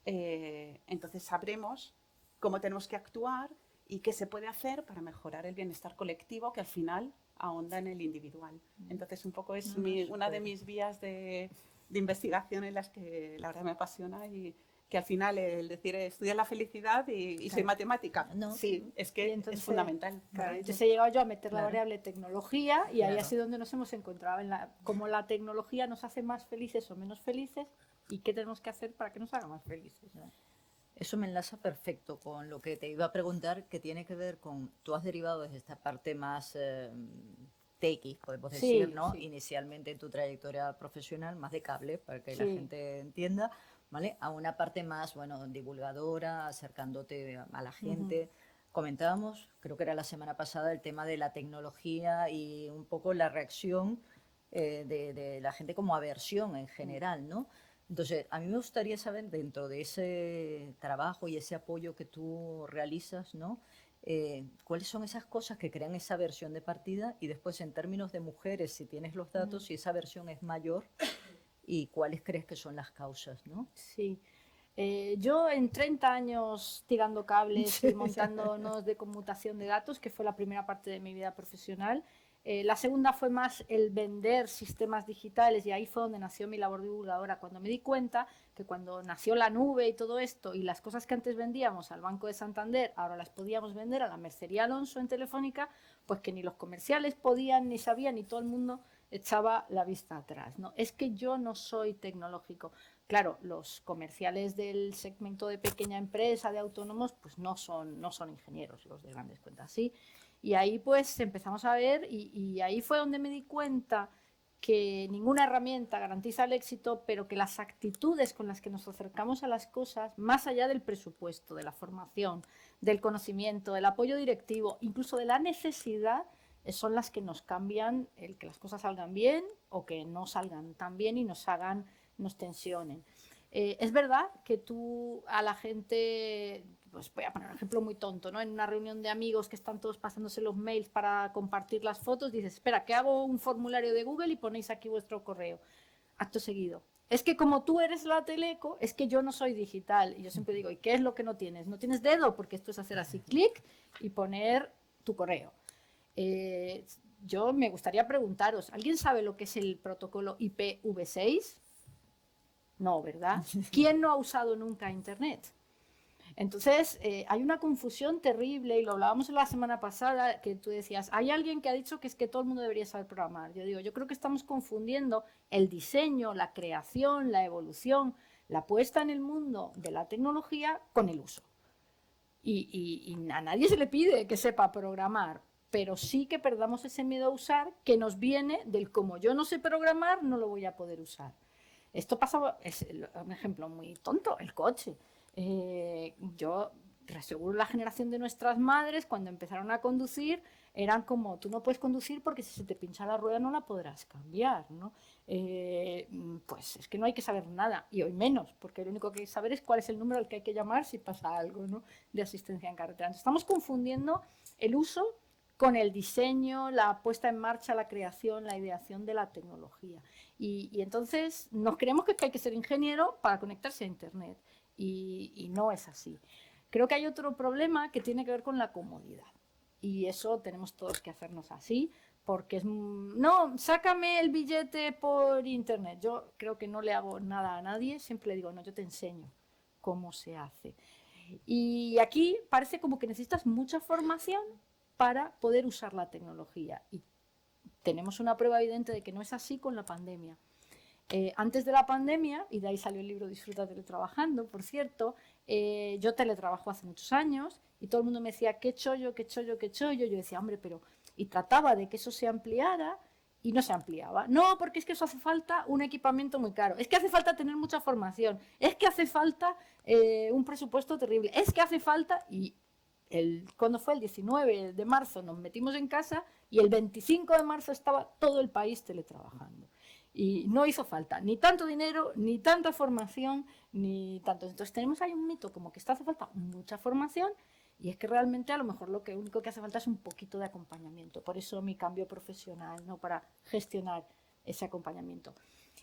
entonces sabremos cómo tenemos que actuar y qué se puede hacer para mejorar el bienestar colectivo, que al final ahonda en el individual. Entonces, un poco es una de mis vías de investigación en las que la verdad me apasiona, y que al final el decir estudia la felicidad y soy matemática, No. sí, es que entonces, es fundamental. Claro, entonces he llegado yo a meter la Claro. variable tecnología, y ahí Claro. ha sido donde nos hemos encontrado, cómo la tecnología nos hace más felices o menos felices, y qué tenemos que hacer para que nos haga más felices. Eso me enlaza perfecto con lo que te iba a preguntar, que tiene que ver con, tú has derivado desde esta parte más techy, podemos Sí, decir, ¿no? sí. Inicialmente en tu trayectoria profesional, más de cable, para que la Sí. gente entienda, ¿vale? A una parte más, bueno, divulgadora, acercándote a la gente. Comentábamos, creo que era la semana pasada, el tema de la tecnología y un poco la reacción de la gente como aversión en general, ¿no? Entonces, a mí me gustaría saber, dentro de ese trabajo y ese apoyo que tú realizas, ¿no? ¿Cuáles son esas cosas que crean esa versión de partida? Y después, en términos de mujeres, si tienes los datos, si esa versión es mayor, ¿y cuáles crees que son las causas, ¿no? Sí. Yo en 30 años tirando cables y montando nodos de conmutación de datos, que fue la primera parte de mi vida profesional. La segunda fue más el vender sistemas digitales y ahí fue donde nació mi labor divulgadora. Cuando me di cuenta que cuando nació la nube y todo esto y las cosas que antes vendíamos al Banco de Santander, ahora las podíamos vender a la Mercería Alonso en Telefónica, pues que ni los comerciales podían, ni sabían, ni todo el mundo echaba la vista atrás, ¿no? Es que yo no soy tecnológico. Claro, los comerciales del segmento de pequeña empresa, de autónomos, pues no son ingenieros los de grandes cuentas, ¿sí? Y ahí pues empezamos a ver y ahí fue donde me di cuenta que ninguna herramienta garantiza el éxito, pero que las actitudes con las que nos acercamos a las cosas, más allá del presupuesto, de la formación, del conocimiento, del apoyo directivo, incluso de la necesidad, son las que nos cambian el que las cosas salgan bien o que no salgan tan bien y nos tensionen. Es verdad que tú a la gente, pues voy a poner un ejemplo muy tonto, ¿no? En una reunión de amigos que están todos pasándose los mails para compartir las fotos, dices, espera, que hago un formulario de Google y ponéis aquí vuestro correo. Acto seguido. Es que como tú eres la teleco, es que yo no soy digital. Y yo siempre digo, ¿y qué es lo que no tienes? No tienes dedo, porque esto es hacer así, clic y poner tu correo. Yo me gustaría preguntaros, ¿alguien sabe lo que es el protocolo IPv6? No, ¿verdad? ¿Quién no ha usado nunca Internet? Entonces, hay una confusión terrible, y lo hablábamos la semana pasada, que tú decías, hay alguien que ha dicho que es que todo el mundo debería saber programar. Yo digo, yo creo que estamos confundiendo el diseño, la creación, la evolución, la puesta en el mundo de la tecnología con el uso. Y a nadie se le pide que sepa programar, pero sí que perdamos ese miedo a usar que nos viene del como yo no sé programar, no lo voy a poder usar. Esto pasa, es un ejemplo muy tonto, el coche. Yo reaseguro la generación de nuestras madres, cuando empezaron a conducir, eran como, tú no puedes conducir porque si se te pincha la rueda no la podrás cambiar, ¿no? Pues es que no hay que saber nada, y hoy menos, porque lo único que hay que saber es cuál es el número al que hay que llamar si pasa algo, ¿no?, de asistencia en carretera. Entonces, estamos confundiendo el uso con el diseño, la puesta en marcha, la creación, la ideación de la tecnología. Y entonces nos creemos que hay que ser ingeniero para conectarse a Internet, y no es así. Creo que hay otro problema que tiene que ver con la comodidad, y eso tenemos todos que hacernos así, porque es, no, sácame el billete por Internet. Yo creo que no le hago nada a nadie, siempre le digo, no, yo te enseño cómo se hace. Y aquí parece como que necesitas mucha formación para poder usar la tecnología, y tenemos una prueba evidente de que no es así con la pandemia. Antes de la pandemia, y de ahí salió el libro Disfruta teletrabajando, por cierto, yo teletrabajo hace muchos años y todo el mundo me decía, qué chollo, qué chollo, qué chollo. Yo decía, hombre, pero... Y trataba de que eso se ampliara y no se ampliaba. No, porque es que eso hace falta un equipamiento muy caro, es que hace falta tener mucha formación, es que hace falta un presupuesto terrible, es que hace falta... Y cuando fue el 19 de marzo nos metimos en casa y el 25 de marzo estaba todo el país teletrabajando. Y no hizo falta ni tanto dinero, ni tanta formación, ni tanto. Entonces tenemos ahí un mito como que esto hace falta mucha formación, y es que realmente a lo mejor lo único que hace falta es un poquito de acompañamiento. Por eso mi cambio profesional, ¿no?, para gestionar ese acompañamiento.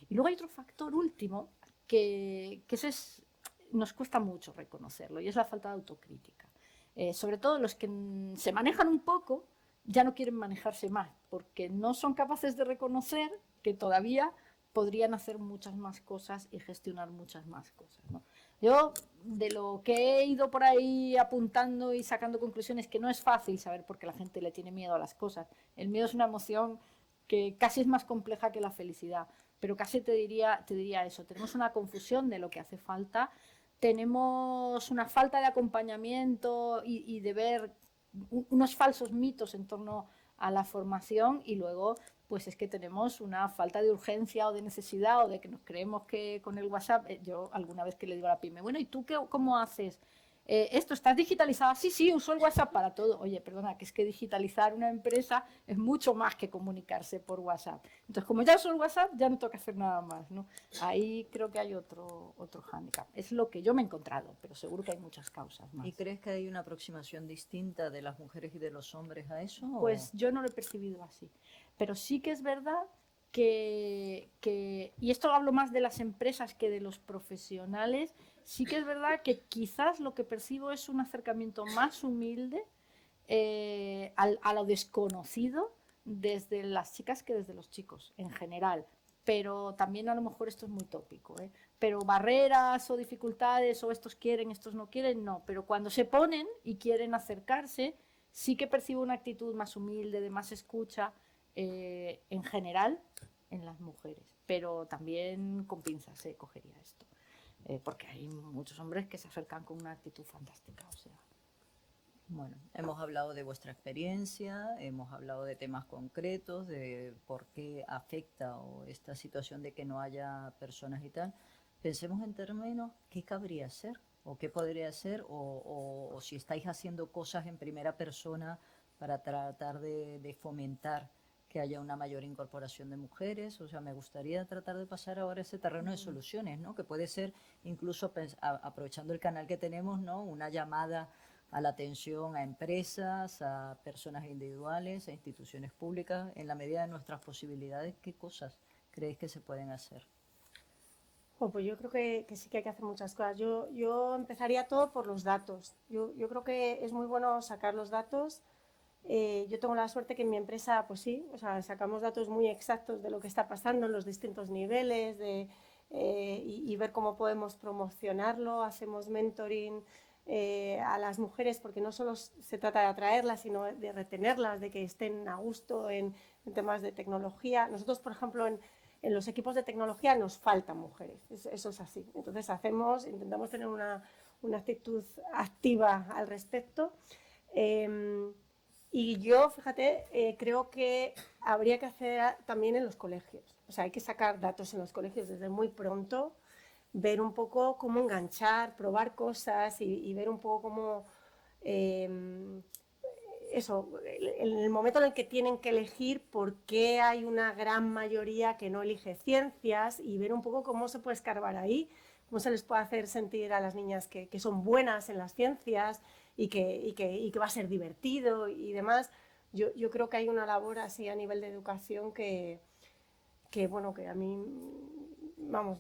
Y luego hay otro factor último que eso nos cuesta mucho reconocerlo, y es la falta de autocrítica. Sobre todo los que se manejan un poco ya no quieren manejarse más, porque no son capaces de reconocer que todavía podrían hacer muchas más cosas y gestionar muchas más cosas, ¿no? Yo, de lo que he ido por ahí apuntando y sacando conclusiones, que no es fácil saber por qué la gente le tiene miedo a las cosas. El miedo es una emoción que casi es más compleja que la felicidad, pero casi te diría eso. Tenemos una confusión de lo que hace falta, tenemos una falta de acompañamiento y de ver unos falsos mitos en torno a la formación, y luego pues es que tenemos una falta de urgencia o de necesidad, o de que nos creemos que con el WhatsApp, yo alguna vez que le digo a la pyme, bueno, ¿y tú cómo haces esto, ¿estás digitalizada? Sí, sí, uso el WhatsApp para todo. Oye, perdona, que es que digitalizar una empresa es mucho más que comunicarse por WhatsApp. Entonces, como ya uso el WhatsApp, ya no tengo que hacer nada más, ¿no? Ahí creo que hay otro hándicap. Es lo que yo me he encontrado, pero seguro que hay muchas causas más. ¿Y crees que hay una aproximación distinta de las mujeres y de los hombres a eso? Pues yo no lo he percibido así. Pero sí que es verdad y esto hablo más de las empresas que de los profesionales, sí que es verdad que quizás lo que percibo es un acercamiento más humilde a lo desconocido desde las chicas que desde los chicos en general. Pero también a lo mejor esto es muy tópico, ¿eh? Pero barreras o dificultades o estos quieren, estos no quieren, no. Pero cuando se ponen y quieren acercarse, sí que percibo una actitud más humilde, de más escucha, en general en las mujeres. Pero también con pinzas se cogería esto. Porque hay muchos hombres que se acercan con una actitud fantástica, o sea. Bueno, hemos hablado de vuestra experiencia, hemos hablado de temas concretos, de por qué afecta o esta situación de que no haya personas y tal. Pensemos en términos, ¿qué cabría hacer? ¿O qué podría ser? O si estáis haciendo cosas en primera persona para tratar de fomentar que haya una mayor incorporación de mujeres. O sea, me gustaría tratar de pasar ahora ese terreno de soluciones, ¿no? Que puede ser incluso aprovechando el canal que tenemos, ¿no? Una llamada a la atención a empresas, a personas individuales, a instituciones públicas, en la medida de nuestras posibilidades. ¿Qué cosas creéis que se pueden hacer? Pues yo creo que sí que hay que hacer muchas cosas. Yo empezaría todo por los datos. Yo creo que es muy bueno sacar los datos. Yo tengo la suerte que en mi empresa, pues sí, o sea, sacamos datos muy exactos de lo que está pasando en los distintos niveles y ver cómo podemos promocionarlo. Hacemos mentoring a las mujeres porque no solo se trata de atraerlas, sino de retenerlas, de que estén a gusto en temas de tecnología. Nosotros, por ejemplo, en los equipos de tecnología nos faltan mujeres, eso es así. Entonces intentamos tener una actitud activa al respecto. Y yo, fíjate, creo que habría que hacer también en los colegios. O sea, hay que sacar datos en los colegios desde muy pronto, ver un poco cómo enganchar, probar cosas y ver un poco cómo... eso, en el momento en el que tienen que elegir por qué hay una gran mayoría que no elige ciencias y ver un poco cómo se puede escarbar ahí, cómo se les puede hacer sentir a las niñas que son buenas en las ciencias y que va a ser divertido y demás. Yo creo que hay una labor así a nivel de educación bueno, que a mí, vamos,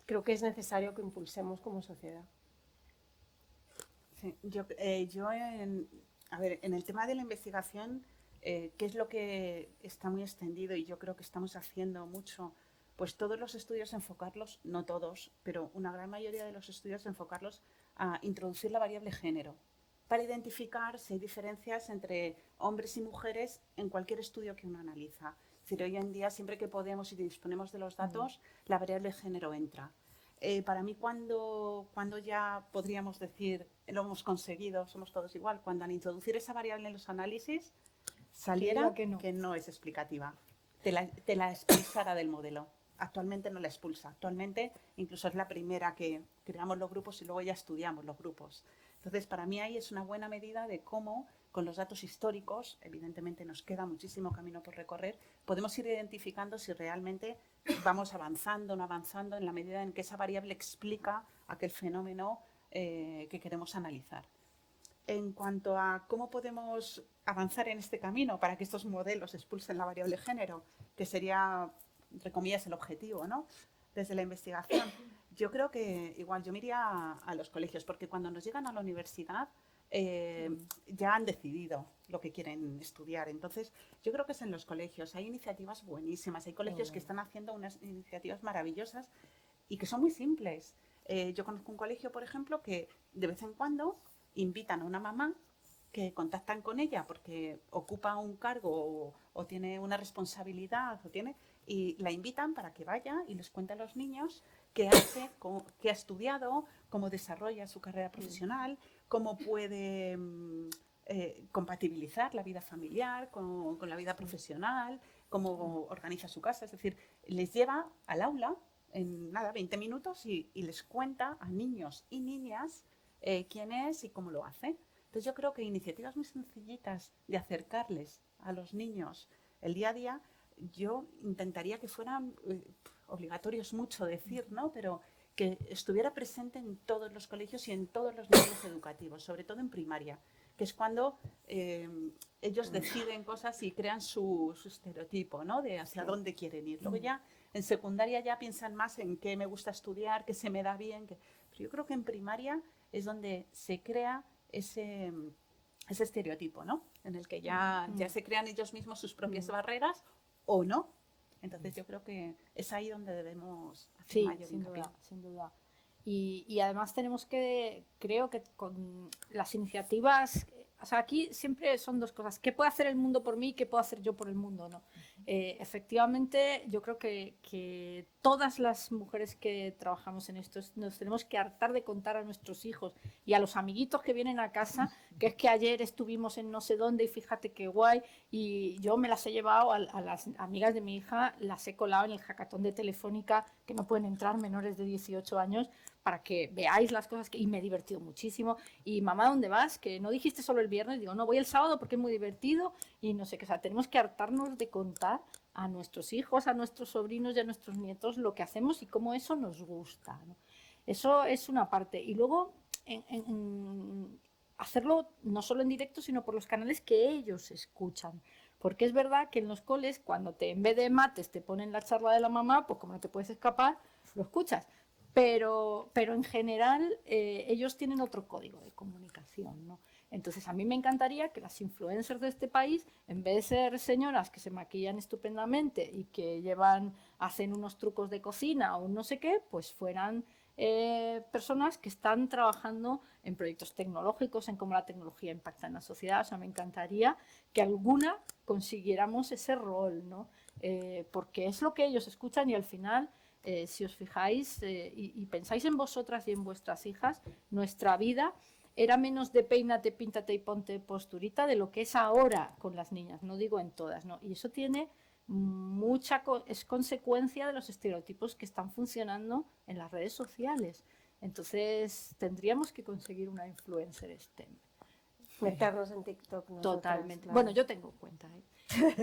creo que es necesario que impulsemos como sociedad. Sí, a ver, en el tema de la investigación, ¿qué es lo que está muy extendido y yo creo que estamos haciendo mucho? Pues todos los estudios enfocarlos, no todos, pero una gran mayoría de los estudios enfocarlos a introducir la variable género para identificar si hay diferencias entre hombres y mujeres en cualquier estudio que uno analiza. Es decir, hoy en día, siempre que podemos y disponemos de los datos, la variable género entra. Para mí, cuando ya podríamos decir, lo hemos conseguido, somos todos igual, cuando al introducir esa variable en los análisis, saliera que no es explicativa, te la expulsara del modelo. Actualmente no la expulsa, actualmente incluso es la primera que creamos los grupos y luego ya estudiamos los grupos. Entonces, para mí ahí es una buena medida de cómo, con los datos históricos, evidentemente nos queda muchísimo camino por recorrer, podemos ir identificando si realmente vamos avanzando o no avanzando en la medida en que esa variable explica aquel fenómeno que queremos analizar. En cuanto a cómo podemos avanzar en este camino para que estos modelos expulsen la variable género, que sería, entre comillas, el objetivo, ¿no?, desde la investigación, yo creo que igual yo me iría a los colegios, porque cuando nos llegan a la universidad ya han decidido lo que quieren estudiar. Entonces, yo creo que es en los colegios. Hay iniciativas buenísimas, hay colegios que están haciendo unas iniciativas maravillosas y que son muy simples. Yo conozco un colegio, por ejemplo, que de vez en cuando invitan a una mamá que contactan con ella porque ocupa un cargo o tiene una responsabilidad y la invitan para que vaya y les cuente a los niños qué hace, qué ha estudiado, cómo desarrolla su carrera profesional, cómo puede compatibilizar la vida familiar con la vida profesional, cómo organiza su casa. Es decir, les lleva al aula en 20 minutos y les cuenta a niños y niñas quién es y cómo lo hace. Entonces yo creo que iniciativas muy sencillitas de acercarles a los niños el día a día, yo intentaría que fueran obligatorios, mucho decir, ¿no? Pero que estuviera presente en todos los colegios y en todos los niveles educativos, sobre todo en primaria, que es cuando ellos deciden cosas y crean su estereotipo, ¿no? De hacia dónde quieren ir. Luego ya en secundaria ya piensan más en qué me gusta estudiar, qué se me da bien. Pero yo creo que en primaria es donde se crea ese estereotipo, ¿no? En el que ya se crean ellos mismos sus propias barreras o no. Entonces yo creo que es ahí donde debemos hacer mayor hincapié. Sin duda. Y además tenemos que, creo que con las iniciativas, o sea, aquí siempre son dos cosas: ¿qué puede hacer el mundo por mí y qué puedo hacer yo por el mundo, ¿no? Efectivamente, yo creo que todas las mujeres que trabajamos en esto nos tenemos que hartar de contar a nuestros hijos y a los amiguitos que vienen a casa que es que ayer estuvimos en no sé dónde y fíjate qué guay, y yo me las he llevado a las amigas de mi hija, las he colado en el hackathon de Telefónica, que no pueden entrar menores de 18 años, para que veáis las cosas, y me he divertido muchísimo. Y mamá, ¿dónde vas? Que no dijiste solo el viernes. Digo, no, voy el sábado porque es muy divertido y no sé qué. O sea, tenemos que hartarnos de contar a nuestros hijos, a nuestros sobrinos y a nuestros nietos lo que hacemos y cómo eso nos gusta, ¿no? Eso es una parte. Y luego hacerlo no solo en directo, sino por los canales que ellos escuchan. Porque es verdad que en los coles, cuando en vez de mates te ponen la charla de la mamá, pues como no te puedes escapar, lo escuchas. Pero en general ellos tienen otro código de comunicación, ¿no? Entonces a mí me encantaría que las influencers de este país, en vez de ser señoras que se maquillan estupendamente y que hacen unos trucos de cocina o no sé qué, pues fueran personas que están trabajando en proyectos tecnológicos, en cómo la tecnología impacta en la sociedad. O sea, me encantaría que alguna consiguiéramos ese rol, ¿no? Porque es lo que ellos escuchan y al final... si os fijáis y pensáis en vosotras y en vuestras hijas, nuestra vida era menos de peínate, píntate y ponte posturita de lo que es ahora con las niñas, no digo en todas, ¿no? Y eso tiene es consecuencia de los estereotipos que están funcionando en las redes sociales. Entonces tendríamos que conseguir una influencer STEM. Meternos en TikTok. Totalmente. Claro. Bueno, yo tengo cuenta, ¿eh?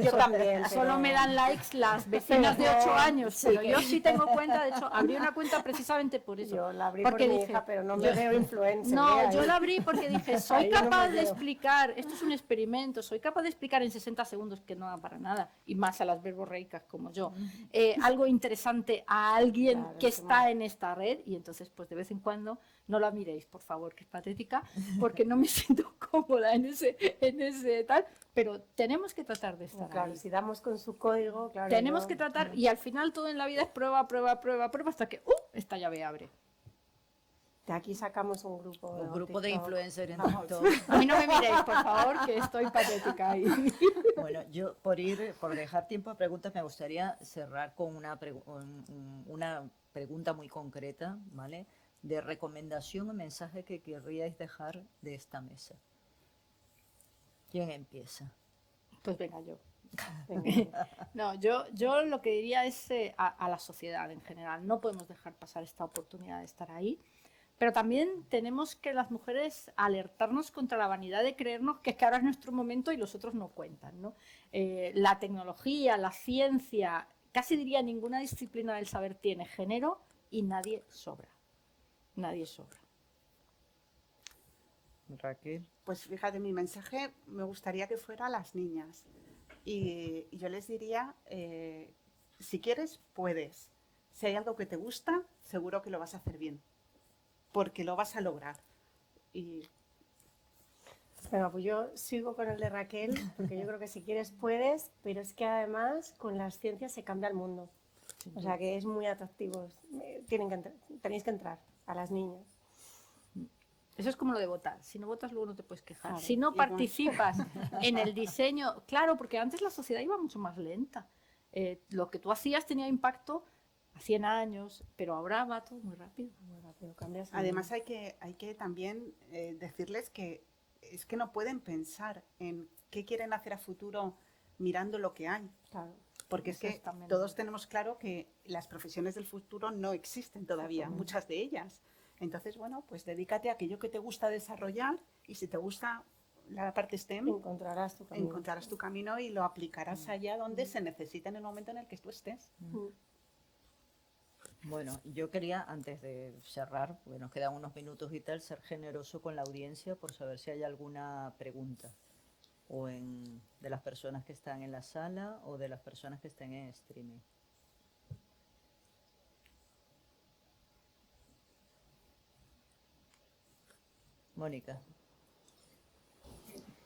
Yo también. Solo me dan likes las vecinas de 8 años, Sí, pero yo sí tengo cuenta. De hecho, abrí una cuenta precisamente por eso. Yo la abrí porque por mi dije, hija, pero no me veo influencer. No, yo la abrí porque dije, soy Ahí no capaz me de veo. explicar, esto es un experimento, soy capaz de explicar en 60 segundos, que no da para nada, y más a las verborreicas como yo, algo interesante a alguien Claro, que sí, está en esta red, y entonces pues de vez en cuando no la miréis, por favor, que es patética, porque no me siento cómoda en ese tal, pero tenemos que tratar de estar Claro, ahí. si damos con su código, claro. Tenemos que tratar, y al final todo en la vida es prueba, prueba, prueba, prueba, hasta que esta llave abre. De aquí sacamos un grupo. Un grupo de TikTok. influencers en Vamos. TikTok. A mí no me miréis, por favor, que estoy patética ahí. Bueno, yo por dejar tiempo a preguntas me gustaría cerrar con una pregunta muy concreta, ¿vale? De recomendación o mensaje que querríais dejar de esta mesa. ¿Quién empieza? Pues venga yo. No, yo lo que diría es a la sociedad en general, no podemos dejar pasar esta oportunidad de estar ahí, pero también tenemos que las mujeres alertarnos contra la vanidad de creernos que es que ahora es nuestro momento y los otros no cuentan, ¿no? La tecnología, la ciencia, casi diría ninguna disciplina del saber tiene género y nadie sobra. Nadie sobra. Raquel. Pues fíjate, mi mensaje me gustaría que fuera a las niñas. Y yo les diría, si quieres, puedes. Si hay algo que te gusta, seguro que lo vas a hacer bien. Porque lo vas a lograr. Y Venga, pues yo sigo con el de Raquel, porque yo creo que si quieres puedes, pero es que además con las ciencias se cambia el mundo. O sea que es muy atractivo. Tenéis que entrar a las niñas. Eso es como lo de votar. Si no votas, luego no te puedes quejar. Claro, Si no igual. participas en el diseño, claro, porque antes la sociedad iba mucho más lenta. Lo que tú hacías tenía impacto a 100 años, pero ahora va todo muy rápido. Muy rápido, cambias el además mundo. hay que también decirles que es que no pueden pensar en qué quieren hacer a futuro mirando lo que hay. Claro. Porque es Eso que es también todos tenemos claro que las profesiones del futuro no existen todavía, muchas de ellas. Entonces, bueno, pues dedícate a aquello que te gusta desarrollar y si te gusta la parte STEM, Encontrarás tu camino. encontrarás tu camino y lo aplicarás allá donde se necesita en el momento en el que tú estés. Bueno, yo quería, antes de cerrar, porque nos quedan unos minutos y tal, ser generoso con la audiencia por saber si hay alguna pregunta de las personas que están en la sala o de las personas que estén en streaming. Mónica.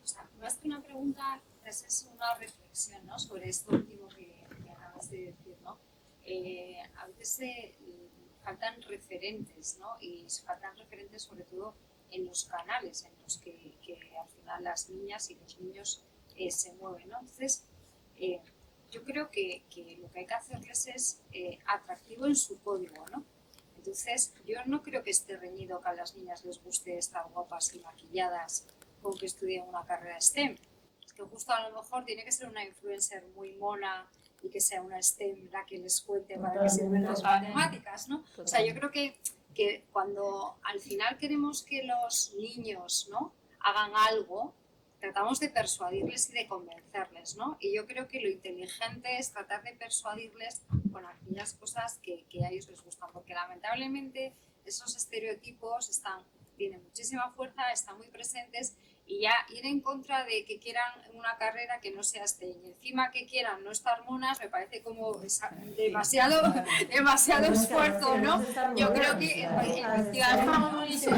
O sea, más que una pregunta, es una reflexión, ¿no? Sobre esto último que acabas de decir, ¿no? A veces faltan referentes, ¿no? Y faltan referentes sobre todo en los canales en los que al final las niñas y los niños se mueven, ¿no? Entonces, yo creo que lo que hay que hacerles es atractivo en su código, ¿no? Entonces, yo no creo que esté reñido que a las niñas les guste estar guapas y maquilladas con que estudien una carrera STEM. Es que justo a lo mejor tiene que ser una influencer muy mona y que sea una STEM la que les cuente para qué sirven las matemáticas, ¿no? O sea, yo creo que cuando al final queremos que los niños, ¿no?, hagan algo, tratamos de persuadirles y de convencerles, ¿no? Y yo creo que lo inteligente es tratar de persuadirles con aquellas cosas que a ellos les gustan, porque lamentablemente esos estereotipos tienen muchísima fuerza, están muy presentes, y ya ir en contra de que quieran una carrera que no sea STEM y encima que quieran no estar monas me parece como demasiado esfuerzo, ¿no? Yo creo que efectivamente yo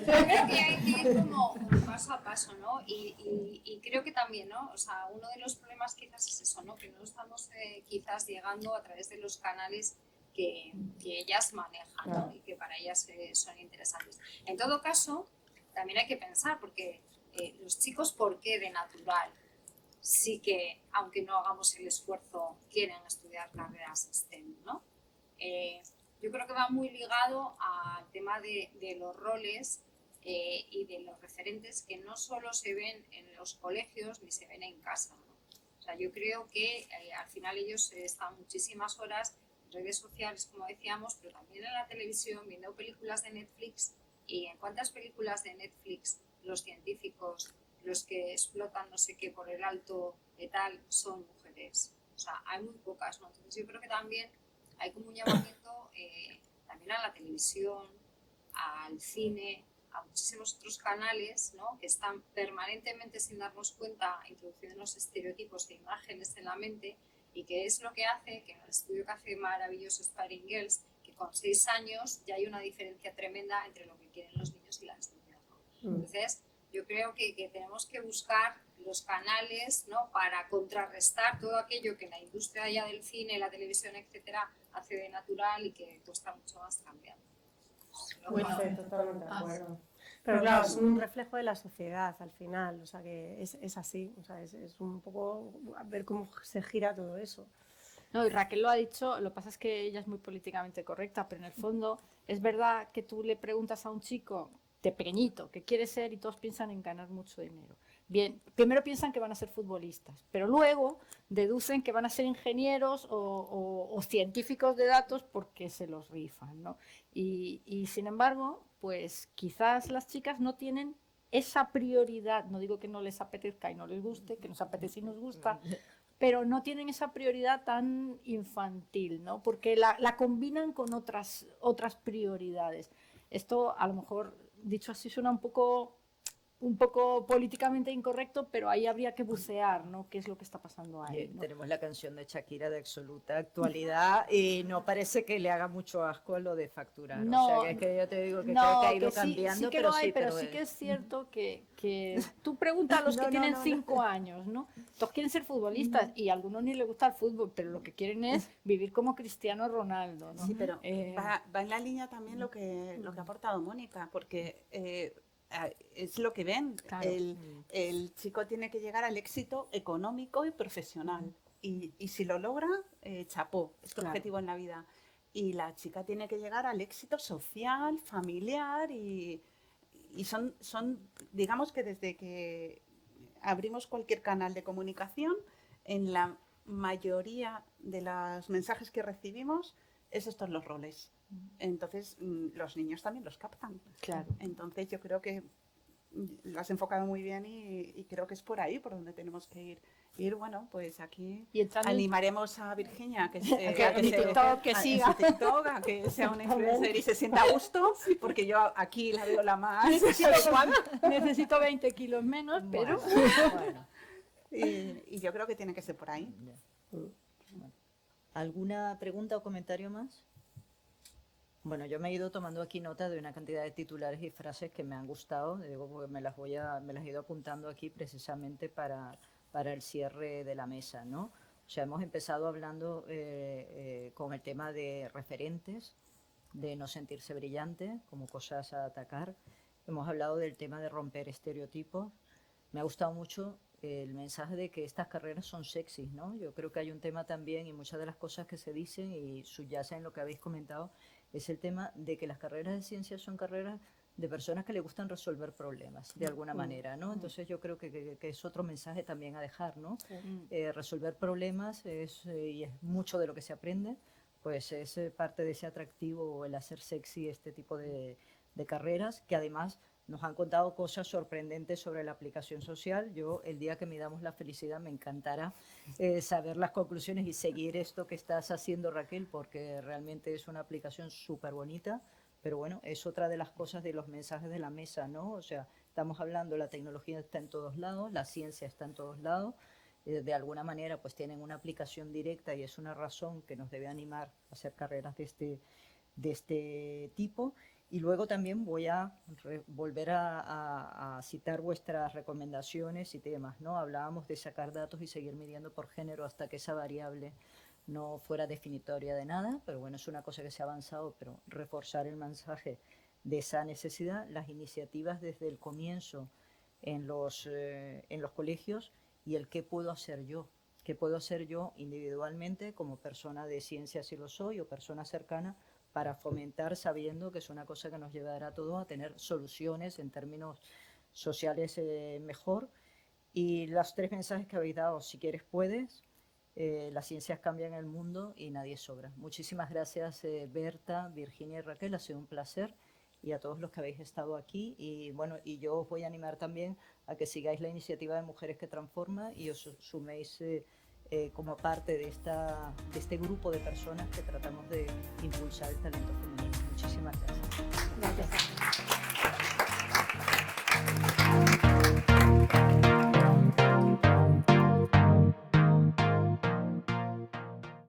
creo que hay que ir como paso a paso, ¿no? Y creo que también, ¿no? O sea, uno de los problemas quizás es eso, ¿no? Que no estamos quizás llegando a través de los canales que ellas manejan, ¿no? Y que para ellas son interesantes. En todo caso, también hay que pensar, porque los chicos, ¿por qué de natural? Sí que, aunque no hagamos el esfuerzo, quieren estudiar carreras STEM, ¿no? Yo creo que va muy ligado al tema de los roles y de los referentes que no solo se ven en los colegios ni se ven en casa, ¿no? O sea, yo creo que al final ellos están muchísimas horas en redes sociales, como decíamos, pero también en la televisión, viendo películas de Netflix. ¿Y en cuántas películas de Netflix los científicos, los que explotan no sé qué por el alto de tal, son mujeres? O sea, hay muy pocas, ¿no? Entonces yo creo que también hay como un llamamiento también a la televisión, al cine, a muchísimos otros canales, ¿no?, que están permanentemente, sin darnos cuenta, introduciendo unos estereotipos de imágenes en la mente, y que es lo que hace que en el estudio que hace maravilloso Sparing Girls, que con 6 años ya hay una diferencia tremenda entre lo que quieren los niños y las niñas, ¿no? Entonces, yo creo que tenemos que buscar los canales, ¿no?, para contrarrestar todo aquello que la industria ya del cine, la televisión, etcétera, hace de natural y que cuesta mucho más cambiar. Bueno, totalmente de acuerdo. Pero claro, es un reflejo de la sociedad al final, o sea que es así, o sea, es un poco a ver cómo se gira todo eso. No, y Raquel lo ha dicho, lo que pasa es que ella es muy políticamente correcta, pero en el fondo es verdad que tú le preguntas a un chico de pequeñito qué quiere ser y todos piensan en ganar mucho dinero. Bien, primero piensan que van a ser futbolistas, pero luego deducen que van a ser ingenieros o científicos de datos porque se los rifan, ¿no? Y sin embargo, pues quizás las chicas no tienen esa prioridad, no digo que no les apetezca y no les guste, que nos apetece y nos gusta, pero no tienen esa prioridad tan infantil, ¿no? Porque la combinan con otras prioridades. Esto, a lo mejor, dicho así, suena un poco políticamente incorrecto, pero ahí habría que bucear, ¿no?, qué es lo que está pasando ahí, ¿no? Tenemos la canción de Shakira de absoluta actualidad y no parece que le haga mucho asco a lo de facturar. No, o sea, que es que yo te digo que no, creo que ha ido que sí, cambiando, sí que pero lo hay, sí, pero sí que es cierto que tú preguntas a los que tienen 5 años, ¿no? Todos quieren ser futbolistas y a algunos ni les gusta el fútbol, pero lo que quieren es vivir como Cristiano Ronaldo, ¿no? Sí, pero va en la línea también lo que ha aportado Mónica, porque es lo que ven. Claro. El chico tiene que llegar al éxito económico y profesional. Y si lo logra, chapó, es tu objetivo en la vida. Y la chica tiene que llegar al éxito social, familiar y son, digamos que desde que abrimos cualquier canal de comunicación, en la mayoría de los mensajes que recibimos, esos son los roles. Entonces, los niños también los captan. Claro. Entonces, yo creo que lo has enfocado muy bien y creo que es por ahí por donde tenemos que ir. Y bueno, pues aquí Y entrando animaremos a Virginia a que, en TikTok, que siga. en su TikTok, a que sea una influencer y se sienta a gusto, porque yo aquí la veo la más adecuada. Necesito 20 kilos menos, pero... Bueno, Y yo creo que tiene que ser por ahí. ya. Bueno. ¿Alguna pregunta o comentario más? Bueno, yo me he ido tomando aquí nota de una cantidad de titulares y frases que me han gustado, digo, porque me las he ido apuntando aquí precisamente para el cierre de la mesa, ¿no? O sea, hemos empezado hablando con el tema de referentes, de no sentirse brillante como cosas a atacar. Hemos hablado del tema de romper estereotipos. Me ha gustado mucho el mensaje de que estas carreras son sexys, ¿no? Yo creo que hay un tema también, y muchas de las cosas que se dicen y subyacen en lo que habéis comentado, es el tema de que las carreras de ciencias son carreras de personas que le gustan resolver problemas, de alguna manera, ¿no? Entonces yo creo que es otro mensaje también a dejar, ¿no? Resolver problemas y es mucho de lo que se aprende, pues es parte de ese atractivo, el hacer sexy este tipo de carreras, que además nos han contado cosas sorprendentes sobre la aplicación social. Yo, el día que midamos la felicidad, me encantará saber las conclusiones y seguir esto que estás haciendo, Raquel, porque realmente es una aplicación súper bonita. Pero bueno, es otra de las cosas de los mensajes de la mesa, ¿no? O sea, estamos hablando, la tecnología está en todos lados, la ciencia está en todos lados. De alguna manera, pues tienen una aplicación directa y es una razón que nos debe animar a hacer carreras de este tipo. Y luego también voy a volver a citar vuestras recomendaciones y temas, ¿no? Hablábamos de sacar datos y seguir midiendo por género hasta que esa variable no fuera definitoria de nada, pero bueno, es una cosa que se ha avanzado, pero reforzar el mensaje de esa necesidad, las iniciativas desde el comienzo en los colegios y el qué puedo hacer yo individualmente como persona de ciencia si lo soy o persona cercana, para fomentar sabiendo que es una cosa que nos llevará a todos a tener soluciones en términos sociales mejor. Y los 3 mensajes que habéis dado, si quieres puedes, las ciencias cambian el mundo y nadie sobra. Muchísimas gracias Berta, Virginia y Raquel, ha sido un placer, y a todos los que habéis estado aquí. Y bueno, y yo os voy a animar también a que sigáis la iniciativa de Mujeres que Transforma y os suméis como parte de este grupo de personas que tratamos de impulsar el talento femenino. Muchísimas gracias. Gracias.